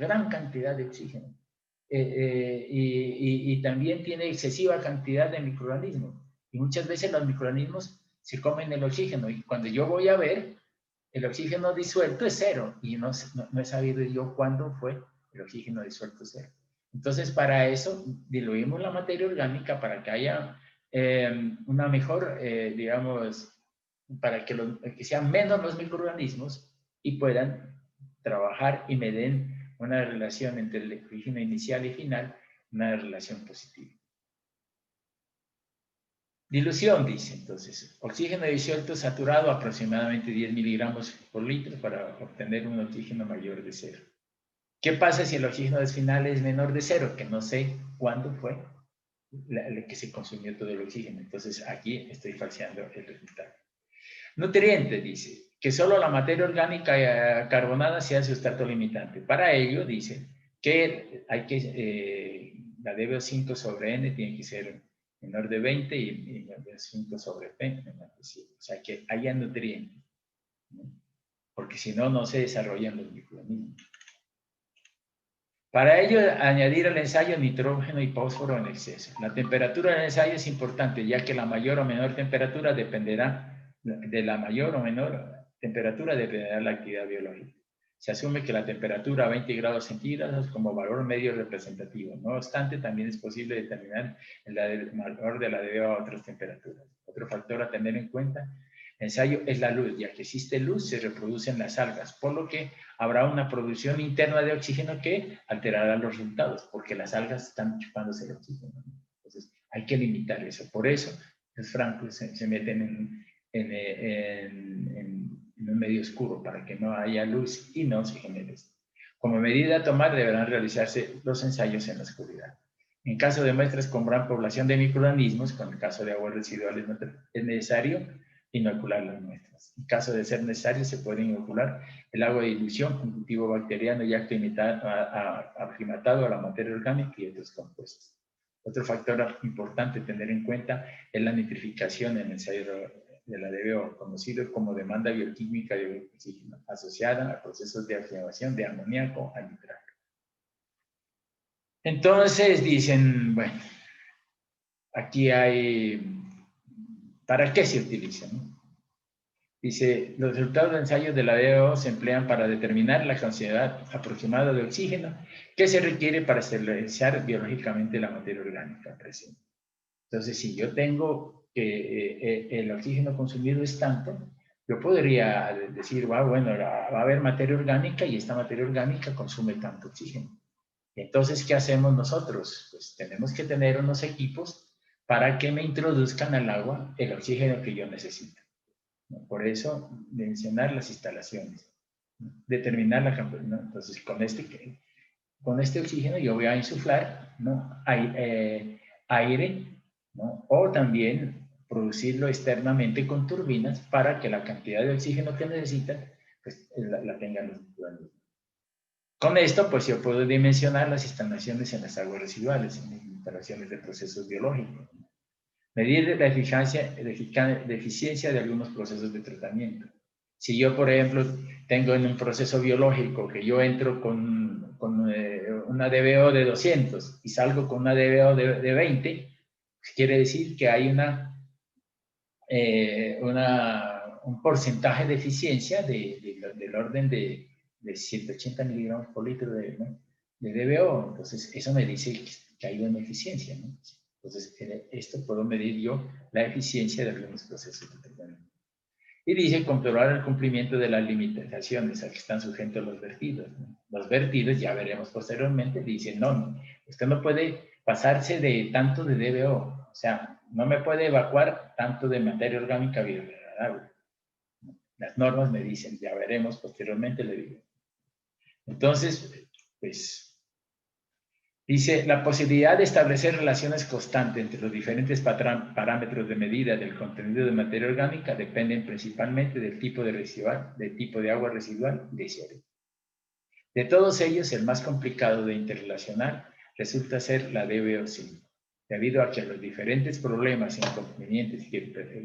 [SPEAKER 1] y también tiene excesiva cantidad de microorganismos. Y muchas veces los microorganismos se comen el oxígeno, y cuando yo voy a ver, el oxígeno disuelto es cero, y no he sabido yo cuándo fue el oxígeno disuelto cero. Entonces, para eso, diluimos la materia orgánica para que haya una mejor, digamos, para que sean menos los microorganismos y puedan trabajar y me den una relación entre el oxígeno inicial y final, una relación positiva. Dilución, dice entonces, oxígeno disuelto saturado aproximadamente 10 miligramos por litro para obtener un oxígeno mayor de cero. ¿Qué pasa si el oxígeno final es menor de cero? Que no sé cuándo fue que se consumió todo el oxígeno. Entonces aquí estoy falseando el resultado. Nutrientes, dice, que solo la materia orgánica carbonada sea sustrato limitante. Para ello, dice, que hay que, la DBO5 sobre N tiene que ser menor de 20 y la DBO5 sobre P menor de 100. O sea, que haya nutrientes, ¿no? Porque si no, no se desarrollan los microorganismos. Para ello, añadir al ensayo nitrógeno y fósforo en exceso. La temperatura del ensayo es importante, ya que la mayor o menor temperatura dependerá de la mayor o menor temperatura dependerá de la actividad biológica. Se asume que la temperatura a 20 grados centígrados como valor medio representativo. No obstante, también es posible determinar el valor de la DBO a otras temperaturas. Otro factor a tener en cuenta ensayo es la luz. Ya que existe luz, se reproducen las algas, por lo que habrá una producción interna de oxígeno que alterará los resultados, porque las algas están chupándose el oxígeno. Entonces, hay que limitar eso. Por eso, los francos se meten en un medio oscuro para que no haya luz y no se genere esto. Como medida a tomar, deberán realizarse los ensayos en la oscuridad. En caso de muestras con gran población de microorganismos, con el caso de aguas residuales, es necesario inocular las muestras. En caso de ser necesario, se puede inocular el agua de dilución con cultivo bacteriano ya aclimatado a la materia orgánica y otros compuestos. Otro factor importante a tener en cuenta es la nitrificación en el ensayo de la DBO, conocido como demanda bioquímica de oxígeno, asociada a procesos de activación de amoníaco a nitrato. Entonces dicen, bueno, aquí hay, ¿para qué se utiliza? ¿No? Dice, los resultados de ensayos de la DBO se emplean para determinar la cantidad aproximada de oxígeno que se requiere para estabilizar biológicamente la materia orgánica presente. Entonces, si yo tengo que el oxígeno consumido es tanto, yo podría decir, bueno, va a haber materia orgánica y esta materia orgánica consume tanto oxígeno. Entonces, ¿qué hacemos nosotros? Pues tenemos que tener unos equipos para que me introduzcan al agua el oxígeno que yo necesito. Por eso, mencionar las instalaciones, determinar la cantidad. ¿No? Entonces, con este oxígeno yo voy a insuflar, ¿no? Aire, ¿no? O también producirlo externamente con turbinas para que la cantidad de oxígeno que necesitan pues, la tengan los microorganismos. Con esto, pues yo puedo dimensionar las instalaciones en las aguas residuales, en las instalaciones de procesos biológicos. Medir la eficiencia de algunos procesos de tratamiento. Si yo, por ejemplo, tengo en un proceso biológico que yo entro con una DBO de 200 y salgo con una DBO de 20, pues quiere decir que hay un porcentaje de eficiencia del orden de 180 miligramos por litro de DBO. Entonces, eso me dice que hay una eficiencia, ¿no? Entonces, esto puedo medir yo la eficiencia de algunos procesos de tratamiento. Y dice comprobar el cumplimiento de las limitaciones a que están sujetos los vertidos, ¿no? Los vertidos, ya veremos posteriormente, dicen, no, usted no puede pasarse de tanto de DBO. O sea, no me puede evacuar tanto de materia orgánica biodegradable. Las normas me dicen, ya veremos posteriormente, le digo. Entonces, pues, dice, la posibilidad de establecer relaciones constantes entre los diferentes parámetros de medida del contenido de materia orgánica dependen principalmente del tipo de agua residual y de suelo. De todos ellos, el más complicado de interrelacionar resulta ser la DBO5, debido a que los diferentes problemas e inconvenientes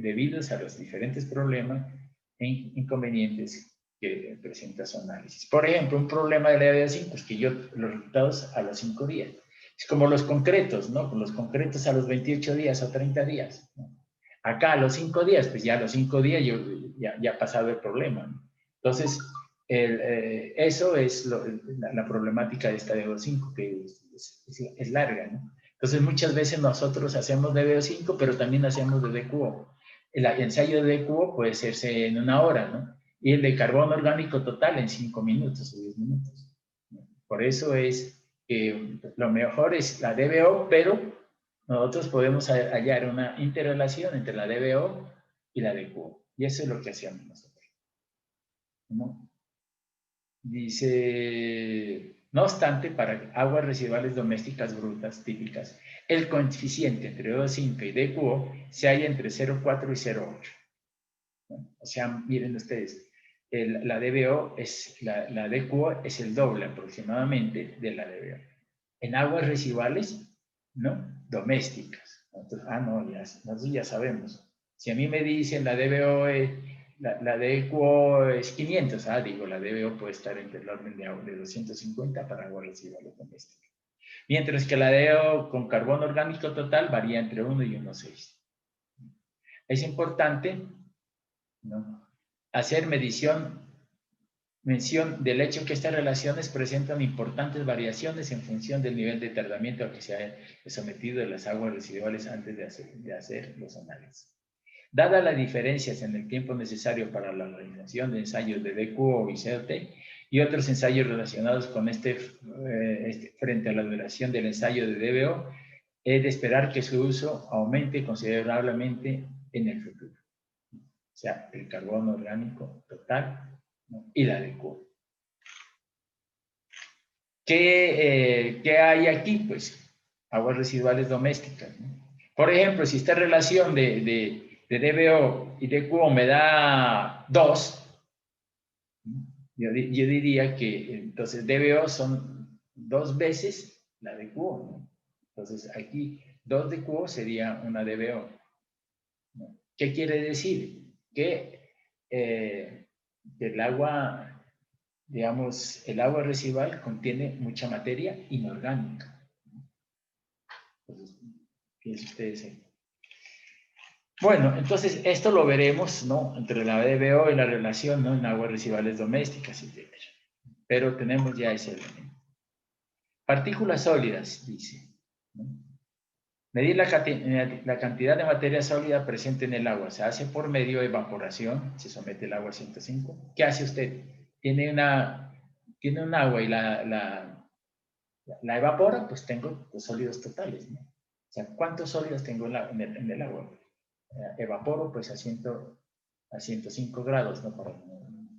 [SPEAKER 1] debidos a los diferentes problemas e inconvenientes que presenta su análisis. Por ejemplo, un problema de la DBO5 es que yo los resultados a los 5 días. Es como los concretos, ¿no? Los concretos a los 28 días o 30 días, ¿no? Acá a los 5 días, pues ya a los 5 días ya ha pasado el problema, ¿no? Entonces, eso es la problemática de esta DBO5, que es larga, ¿no? Entonces, muchas veces nosotros hacemos DBO5, pero también hacemos de DQO. El ensayo de DQO puede hacerse en 1 hora, ¿no? Y el de carbono orgánico total en 5 minutos o 10 minutos. Por eso es que lo mejor es la DBO, pero nosotros podemos hallar una interrelación entre la DBO y la DQO. Y eso es lo que hacemos nosotros, ¿no? Dice, no obstante, para aguas residuales domésticas brutas típicas, el coeficiente entre DO5 y DQO se halla entre 0,4 y 0,8. ¿No? O sea, miren ustedes, la DBO la DQO es el doble aproximadamente de la DBO. En aguas residuales, ¿no? Domésticas. Entonces, nosotros ya sabemos. Si a mí me dicen la DBO la DQO es 500, digo, la DBO puede estar entre el orden de 250 para aguas residuales domésticas. Mientras que la DBO con carbono orgánico total varía entre 1 y 1,6. Es importante, ¿no?, hacer mención del hecho que estas relaciones presentan importantes variaciones en función del nivel de tratamiento a que se ha sometido las aguas residuales antes de hacer los análisis. Dadas las diferencias en el tiempo necesario para la realización de ensayos de DQO y COT y otros ensayos relacionados con frente a la duración del ensayo de DBO, es de esperar que su uso aumente considerablemente en el futuro. O sea, el carbono orgánico total, ¿no?, y la DQO. ¿Qué hay aquí? Pues aguas residuales domésticas, ¿no? Por ejemplo, si esta relación de DBO y DQO me da 2, yo diría que entonces DBO son 2 veces la DQO, ¿no? Entonces aquí 2 DQO sería una DBO, ¿no? ¿Qué quiere decir? Que el agua, digamos, el agua residual contiene mucha materia inorgánica. Entonces, fíjense ustedes ahí. Bueno, entonces esto lo veremos, ¿no?, entre la DBO y la relación, ¿no?, en aguas residuales domésticas, etc. Pero tenemos ya ese elemento. Partículas sólidas, dice, ¿no? Medir la cantidad de materia sólida presente en el agua. Se hace por medio de evaporación, se somete el agua a 105. ¿Qué hace usted? Tiene un agua y la evapora, pues tengo los sólidos totales, ¿no? O sea, ¿cuántos sólidos tengo en el agua? Evaporo pues a 105 grados, ¿no?, para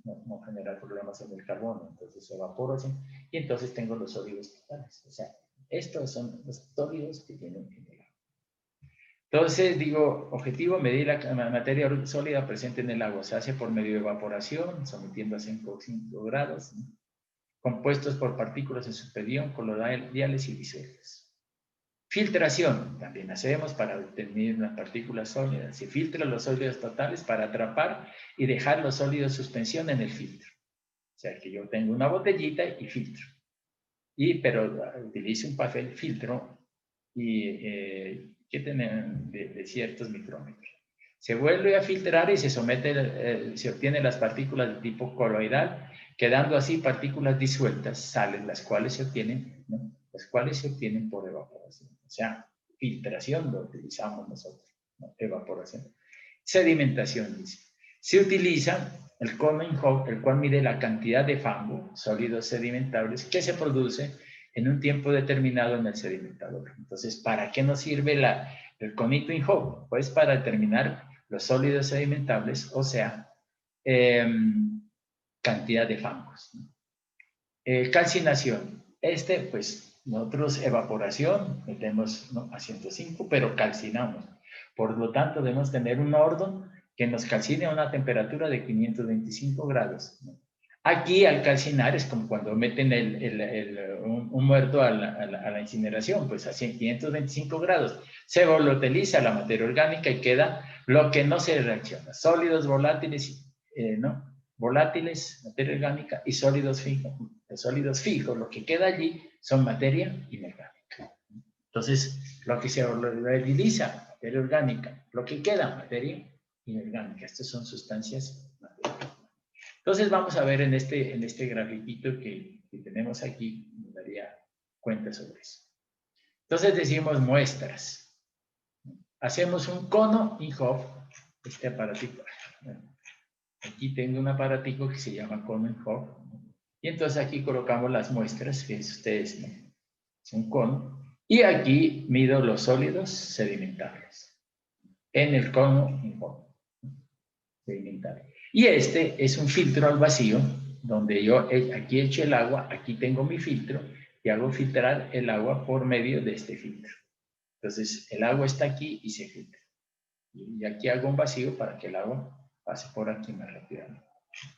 [SPEAKER 1] no generar problemas en el carbono. Entonces evaporo así, y entonces tengo los sólidos totales. O sea, estos son los sólidos que tienen en el agua. Entonces, digo, objetivo, medir la materia sólida presente en el agua. Se hace por medio de evaporación, sometiendo a 5 grados, ¿no?, compuestos por partículas en suspensión, coloidales y disueltas. Filtración, también hacemos para obtener unas partículas sólidas. Se filtran los sólidos totales para atrapar y dejar los sólidos en suspensión en el filtro. O sea, que yo tengo una botellita y filtro. Pero utilizo un papel filtro que tienen de ciertos micrómetros. Se vuelve a filtrar y se obtienen las partículas de tipo coloidal, quedando así partículas disueltas, sales, las cuales se obtienen, ¿no?, las cuales se obtienen por evaporación. O sea, filtración lo utilizamos nosotros, ¿no?, evaporación. Sedimentación, dice. Se utiliza el Common Hawk, el cual mide la cantidad de fango, sólidos sedimentables, que se produce en un tiempo determinado en el sedimentador. Entonces, ¿para qué nos sirve la el conito INJOF, pues para determinar los sólidos sedimentables, o sea, cantidad de fangos. Calcinación. Pues nosotros evaporación metemos, ¿no?, a 105, pero calcinamos. Por lo tanto, debemos tener un horno que nos calcine a una temperatura de 525 grados. ¿no? Aquí al calcinar es como cuando meten un muerto a la incineración, pues a 525 grados. Se volatiliza la materia orgánica y queda lo que no se reacciona. Sólidos volátiles, ¿no? Volátiles, materia orgánica, y sólidos fijos. Lo que queda allí son materia inorgánica. Entonces, lo que se volatiliza, materia orgánica. Lo que queda, materia inorgánica. Estas son sustancias materiales. Entonces, vamos a ver en este grafiquito que tenemos aquí, nos daría cuenta sobre eso. Entonces, decimos muestras. Hacemos un cono INJOF, este aparatito. Aquí tengo un aparatico que se llama cono INJOF. Y entonces aquí colocamos las muestras, que es ustedes, ¿no? Es un cono. Y aquí mido los sólidos sedimentables. En el cono INJOF sedimentario. Y este es un filtro al vacío, donde yo aquí echo el agua, aquí tengo mi filtro, y hago filtrar el agua por medio de este filtro. Entonces, el agua está aquí y se filtra. Y aquí hago un vacío para que el agua pase por aquí más rápidamente.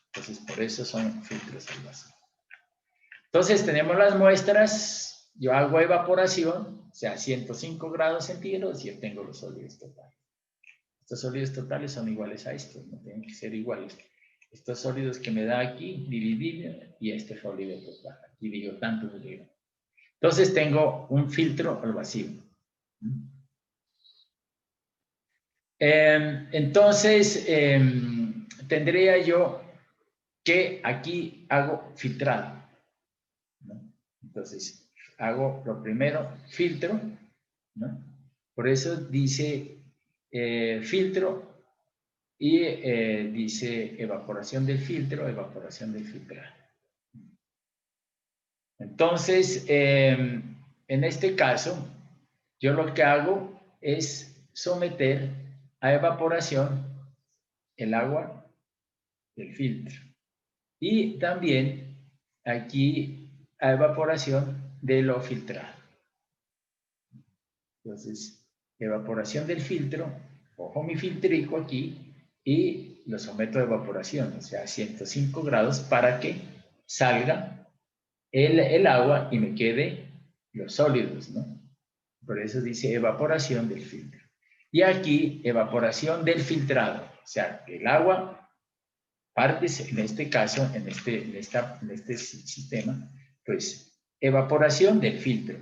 [SPEAKER 1] Entonces, por eso son filtros al vacío. Entonces, tenemos las muestras, yo hago evaporación, o sea, 105 grados centígrados, y obtengo los sólidos totales. Estos sólidos totales son iguales a estos, no tienen que ser iguales. Estos sólidos que me da aquí, dividido, y este sólido total. Aquí digo tanto de digo. Entonces tengo un filtro al vacío. Entonces, tendría yo que aquí hago filtrado. ¿no? Entonces, hago lo primero, filtro. ¿no? Por eso dice filtro. Y dice evaporación del filtro, evaporación del filtrado. Entonces, en este caso, yo lo que hago es someter a evaporación el agua del filtro. Y también aquí a evaporación de lo filtrado. Entonces, evaporación del filtro, cojo mi filtrico aquí y lo someto a evaporación, o sea, a 105 grados para que salga el agua y me quede los sólidos, ¿no? Por eso dice evaporación del filtro. Y aquí, evaporación del filtrado, o sea, el agua parte, en este caso, en este sistema, pues, evaporación del filtro.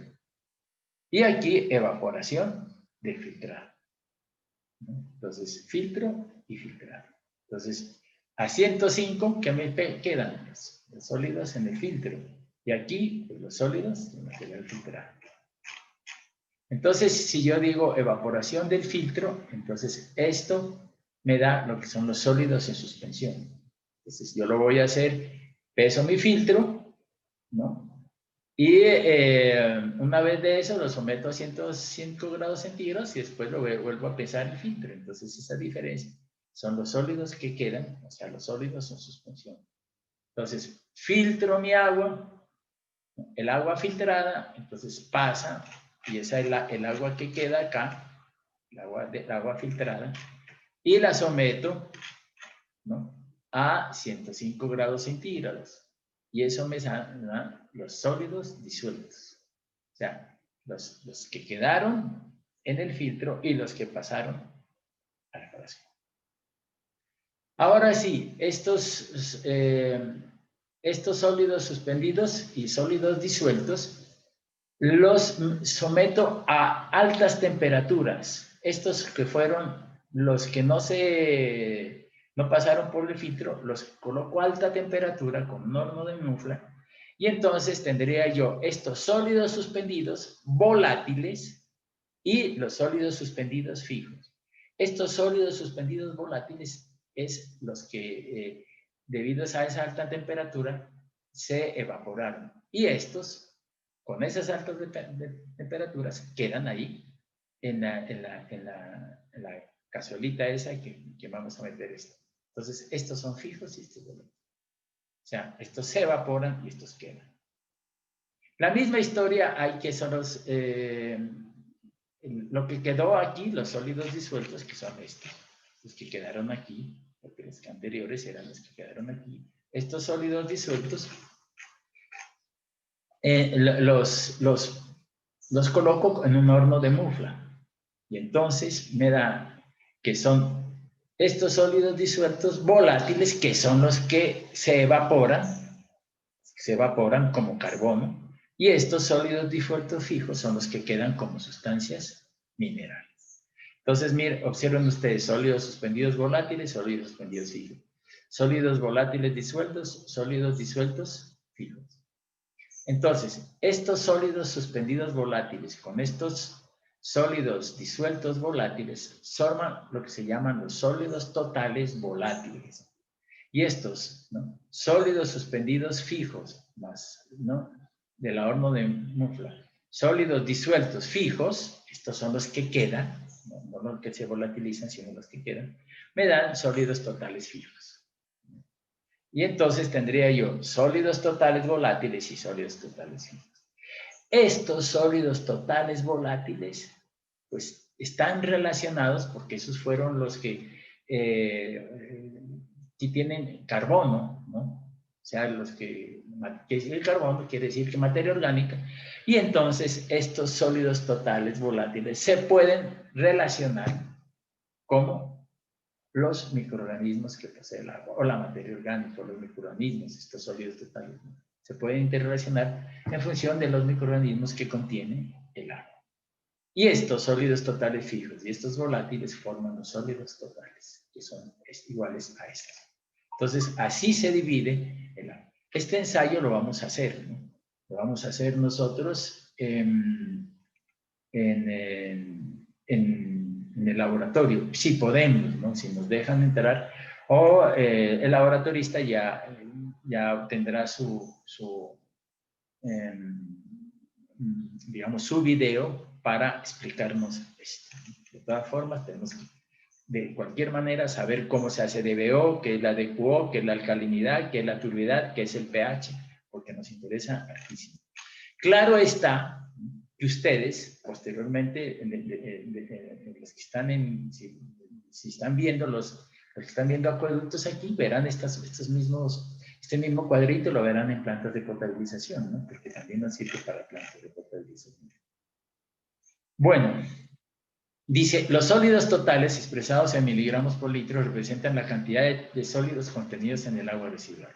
[SPEAKER 1] Y aquí, evaporación del filtrado. Entonces, filtro y filtrado. Entonces, a 105, ¿qué me quedan? Los sólidos en el filtro. Y aquí, pues, los sólidos en el filtrado. Entonces, si yo digo evaporación del filtro, entonces esto me da lo que son los sólidos en suspensión. Entonces, yo lo voy a hacer, peso mi filtro, ¿no? Y una vez de eso lo someto a 105 grados centígrados y después lo vuelvo a pesar el filtro. Entonces esa diferencia son los sólidos que quedan, o sea, los sólidos en suspensión. Entonces filtro mi agua, el agua filtrada, entonces pasa, y esa es el agua que queda acá, el agua filtrada, y la someto, ¿no?, a 105 grados centígrados. Y eso me da los sólidos disueltos. O sea, los que quedaron en el filtro y los que pasaron a la frasco. Ahora sí, estos sólidos suspendidos y sólidos disueltos los someto a altas temperaturas. Estos que fueron los que no pasaron por el filtro, los coloco a alta temperatura con un horno de mufla, y entonces tendría yo estos sólidos suspendidos volátiles y los sólidos suspendidos fijos. Estos sólidos suspendidos volátiles es los que, debido a esa alta temperatura, se evaporaron. Y estos, con esas altas temperaturas, quedan ahí en la cazuelita esa que vamos a meter esto. Entonces, estos son fijos y estos volátiles. O sea, estos se evaporan y estos quedan. La misma historia hay que son lo que quedó aquí, los sólidos disueltos, que son estos, los que quedaron aquí, porque los anteriores eran los que quedaron aquí. Estos sólidos disueltos los coloco en un horno de mufla. Y entonces me da que son estos sólidos disueltos volátiles, que son los que se evaporan como carbono, y estos sólidos disueltos fijos son los que quedan como sustancias minerales. Entonces, miren, observen ustedes, sólidos suspendidos volátiles, sólidos suspendidos fijos. Sólidos volátiles disueltos, sólidos disueltos fijos. Entonces, estos sólidos suspendidos volátiles con estos sólidos disueltos volátiles forman lo que se llaman los sólidos totales volátiles. Y estos, ¿no?, sólidos suspendidos fijos, más, ¿no?, del horno de mufla, sólidos disueltos fijos, estos son los que quedan, no los que se volatilizan, sino los que quedan, me dan sólidos totales fijos. Y entonces tendría yo sólidos totales volátiles y sólidos totales fijos. Estos sólidos totales volátiles, pues, están relacionados porque esos fueron los que tienen carbono, ¿no? O sea, los que el carbono quiere decir que materia orgánica, y entonces estos sólidos totales volátiles se pueden relacionar como los microorganismos que posee el agua, o la materia orgánica, o los microorganismos, estos sólidos totales, ¿no?, se pueden interrelacionar en función de los microorganismos que contiene el agua. Y estos sólidos totales fijos y estos volátiles forman los sólidos totales, que son iguales a estos. Entonces, así se divide el agua. Este ensayo lo vamos a hacer, ¿no? Lo vamos a hacer nosotros en el laboratorio, si podemos, ¿no?, si nos dejan entrar, o el laboratorista ya obtendrá digamos, su video para explicarnos esto. De todas formas, tenemos que, de cualquier manera, saber cómo se hace DBO, qué es la DQO, qué es la alcalinidad, qué es la turbidez, qué es el pH, porque nos interesa hartísimo. Claro está que ustedes, posteriormente, los que están si están viendo los que están viendo acueductos aquí, verán este mismo cuadrito, lo verán en plantas de potabilización, ¿no?, porque también nos sirve para plantas de potabilización. Bueno, dice, los sólidos totales expresados en miligramos por litro representan la cantidad de sólidos contenidos en el agua residual.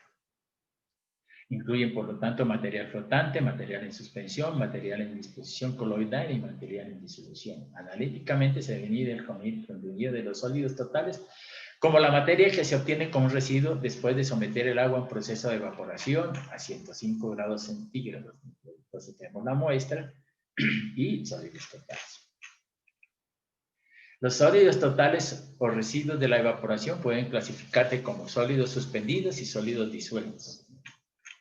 [SPEAKER 1] Incluyen, por lo tanto, material flotante, material en suspensión, material en disposición coloidal y material en disolución. Analíticamente se define el contenido de los sólidos totales como la materia que se obtiene como residuo después de someter el agua a un proceso de evaporación a 105 grados centígrados. Entonces tenemos la muestra y sólidos totales. Los sólidos totales o residuos de la evaporación pueden clasificarse como sólidos suspendidos y sólidos disueltos.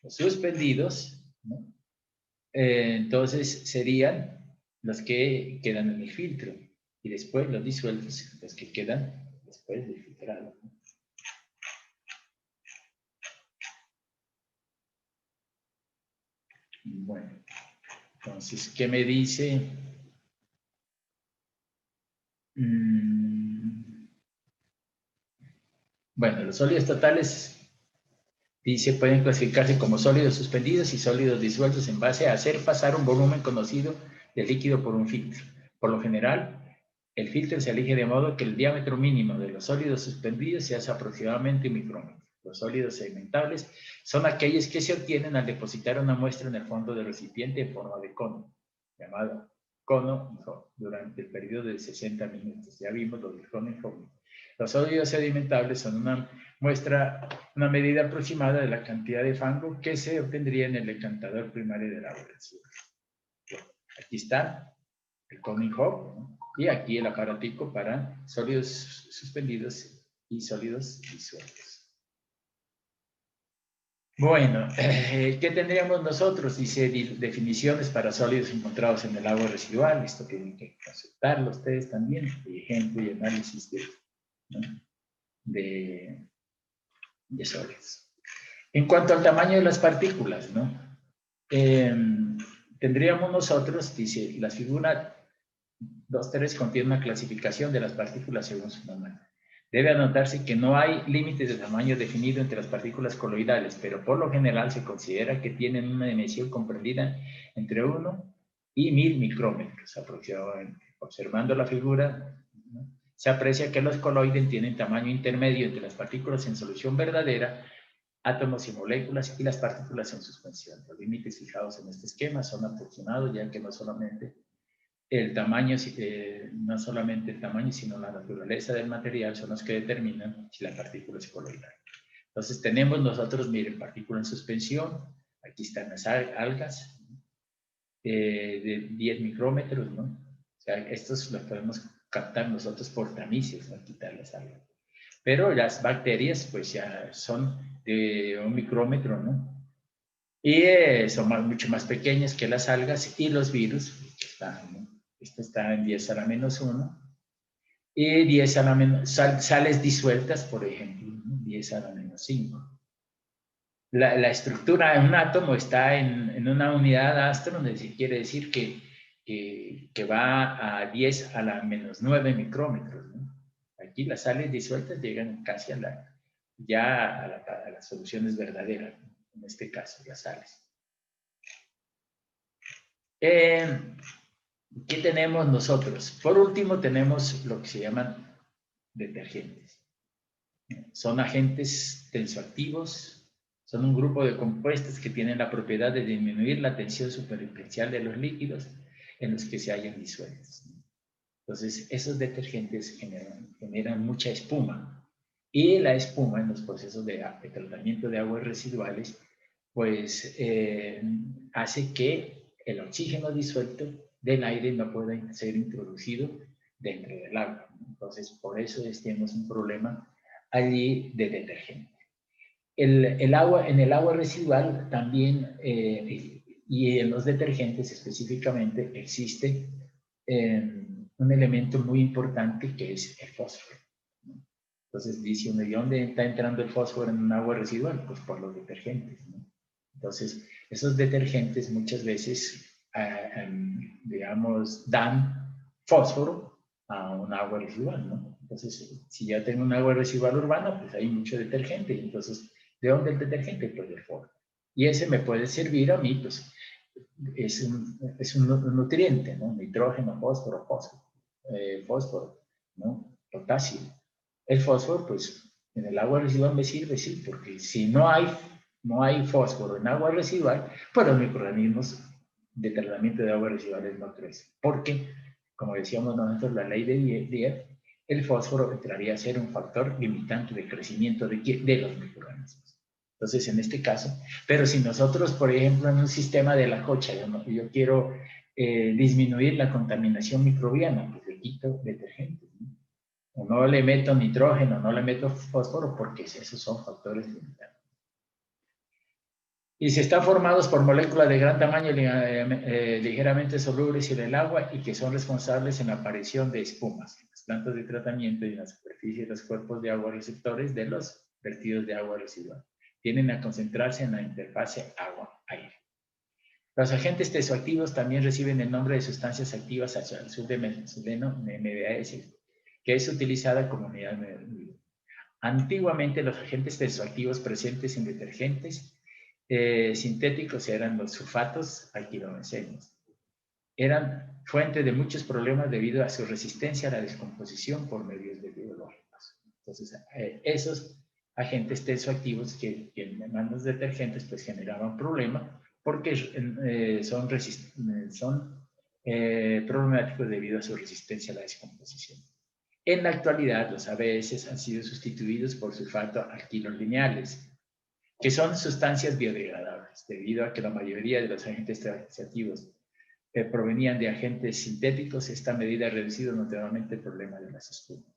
[SPEAKER 1] Los suspendidos, ¿no?, entonces serían los que quedan en el filtro, y después los disueltos, los que quedan después del filtrado, ¿no? Bueno, entonces, ¿qué me dice? Bueno, los sólidos totales, dice, pueden clasificarse como sólidos suspendidos y sólidos disueltos en base a hacer pasar un volumen conocido de líquido por un filtro. Por lo general, el filtro se elige de modo que el diámetro mínimo de los sólidos suspendidos se hace aproximadamente 1 micrómetro. Los sólidos segmentables son aquellos que se obtienen al depositar una muestra en el fondo del recipiente en forma de cono, llamado cono durante el periodo de 60 minutos. Ya vimos lo del cono incógnito. Los sólidos sedimentables son una medida aproximada de la cantidad de fango que se obtendría en el decantador primario del agua del suelo. Aquí está el Coming Hub, ¿no?, y aquí el aparatico para sólidos suspendidos y sólidos disueltos. Bueno, ¿qué tendríamos nosotros? Dice definiciones para sólidos encontrados en el agua residual. Esto tienen que aceptarlo ustedes también. Ejemplo y análisis ¿no? de sólidos. En cuanto al tamaño de las partículas, ¿no? Tendríamos nosotros, dice, la figura 2.3 contiene una clasificación de las partículas según su tamaño. Debe anotarse que no hay límites de tamaño definido entre las partículas coloidales, pero por lo general se considera que tienen una dimensión comprendida entre 1 y 1000 micrómetros aproximadamente. Observando la figura, ¿no? Se aprecia que los coloides tienen tamaño intermedio entre las partículas en solución verdadera, átomos y moléculas, y las partículas en suspensión. Los límites fijados en este esquema son aproximados, ya que no solamente el tamaño, no solamente el tamaño, sino la naturaleza del material son los que determinan si la partícula es coloidal. Entonces tenemos nosotros, miren, partícula en suspensión, aquí están las algas, de 10 micrómetros, ¿no? O sea, estos los podemos captar nosotros por tamices, ¿no? Quitar las algas. Pero las bacterias, pues ya son de 1 micrómetro, ¿no? Y son mucho más pequeñas que las algas y los virus, que están, ¿no? Esto está en 10 a la menos 1. Y 10 a la menos, sales disueltas, por ejemplo, ¿no? 10 a la menos 5. La estructura de un átomo está en una unidad astron, es decir, quiere decir que va a 10 a la menos 9 micrómetros, ¿no? Aquí las sales disueltas llegan casi a las soluciones verdaderas, ¿no? En este caso, las sales. ¿Qué tenemos nosotros? Por último, tenemos lo que se llaman detergentes. Son agentes tensoactivos, son un grupo de compuestos que tienen la propiedad de disminuir la tensión superficial de los líquidos en los que se hallan disueltos. Entonces, esos detergentes generan mucha espuma. Y la espuma en los procesos de tratamiento de aguas residuales, pues hace que el oxígeno disuelto del aire no pueda ser introducido dentro del agua. Entonces, por eso tenemos un problema allí de detergente. En el agua residual también, y en los detergentes específicamente, existe un elemento muy importante que es el fósforo. Entonces dice uno, ¿y dónde está entrando el fósforo en un agua residual? Pues por los detergentes, ¿no? Entonces, esos detergentes muchas veces, digamos, dan fósforo a un agua residual, ¿no? Entonces, si ya tengo un agua residual urbana, pues hay mucho detergente. Entonces, ¿de dónde el detergente? Pues del fósforo. Y ese me puede servir a mí, pues, es un nutriente, ¿no? Nitrógeno, fósforo, ¿no? Potasio. El fósforo, pues, en el agua residual me sirve, sí, porque si no hay fósforo en agua residual, pues los microorganismos de tratamiento de aguas residuales no crecen. Porque, como decíamos nosotros, la ley de Dieff, el fósforo entraría a ser un factor limitante de crecimiento de los microorganismos. Entonces, en este caso, pero si nosotros, por ejemplo, en un sistema de la cocha, yo quiero disminuir la contaminación microbiana, pues le quito detergentes, ¿no? O no le meto nitrógeno, no le meto fósforo, porque esos son factores limitantes. Y si están formados por moléculas de gran tamaño ligeramente solubles en el agua y que son responsables en la aparición de espumas en las plantas de tratamiento y en la superficie de los cuerpos de agua receptores de los vertidos de agua residual. Tienden a concentrarse en la interfase agua-aire. Los agentes tesoactivos también reciben el nombre de sustancias activas al sur de metileno, MDAS, que es utilizada como unidad de medida. Antiguamente los agentes tensoactivos presentes en detergentes sintéticos eran los sulfatos alquilobencenos. Eran fuente de muchos problemas debido a su resistencia a la descomposición por medios biológicos. Entonces, esos agentes tensoactivos que en manos detergentes pues generaban problemas porque son problemáticos debido a su resistencia a la descomposición. En la actualidad, los ABS han sido sustituidos por sulfato alquilolineales, que son sustancias biodegradables, debido a que la mayoría de los agentes tensoactivos provenían de agentes sintéticos. Esta medida ha reducido notablemente el problema de las espumas.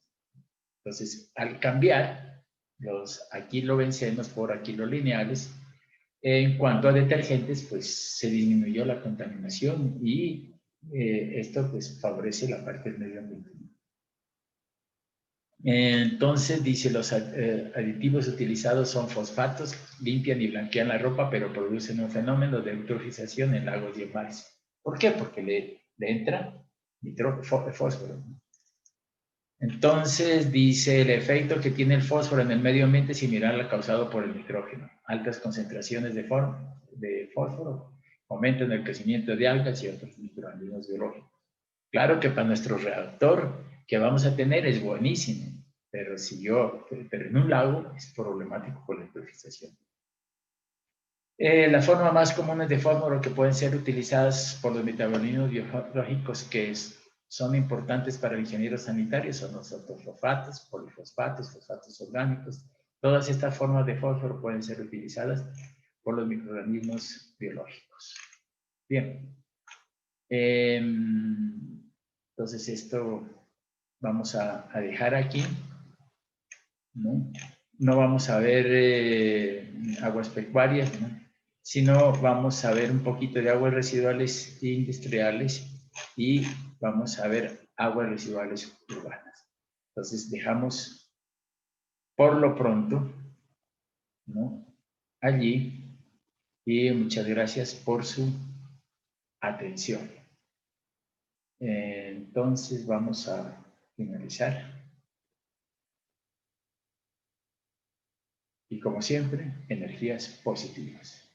[SPEAKER 1] Entonces, al cambiar los alquilobencenos por alquilolineales, En cuanto a detergentes, pues se disminuyó la contaminación y esto pues favorece la parte del medio ambiente. Entonces dice, los aditivos utilizados son fosfatos, limpian y blanquean la ropa, pero producen un fenómeno de eutrofización en lagos y en mares. ¿Por qué? Porque le entra fósforo. Entonces dice, el efecto que tiene el fósforo en el medio ambiente es similar al causado por el nitrógeno. Altas concentraciones de fósforo aumentan el crecimiento de algas y otros microorganismos biológicos. Claro que para nuestro reactor que vamos a tener es buenísimo, pero en un lago es problemático por la eutrofización. Las formas más comunes de fósforo que pueden ser utilizadas por los metabolismos biológicos que son importantes para el ingeniero sanitario son los ortofosfatos, polifosfatos, fosfatos orgánicos. Todas estas formas de fósforo pueden ser utilizadas por los microorganismos biológicos. Bien. Entonces esto vamos a dejar aquí, ¿no? No vamos a ver aguas pecuarias, ¿no? Sino vamos a ver un poquito de aguas residuales industriales y vamos a ver aguas residuales urbanas. Entonces dejamos por lo pronto, ¿no? Allí y muchas gracias por su atención. Entonces vamos a finalizar. Y como siempre, energías positivas.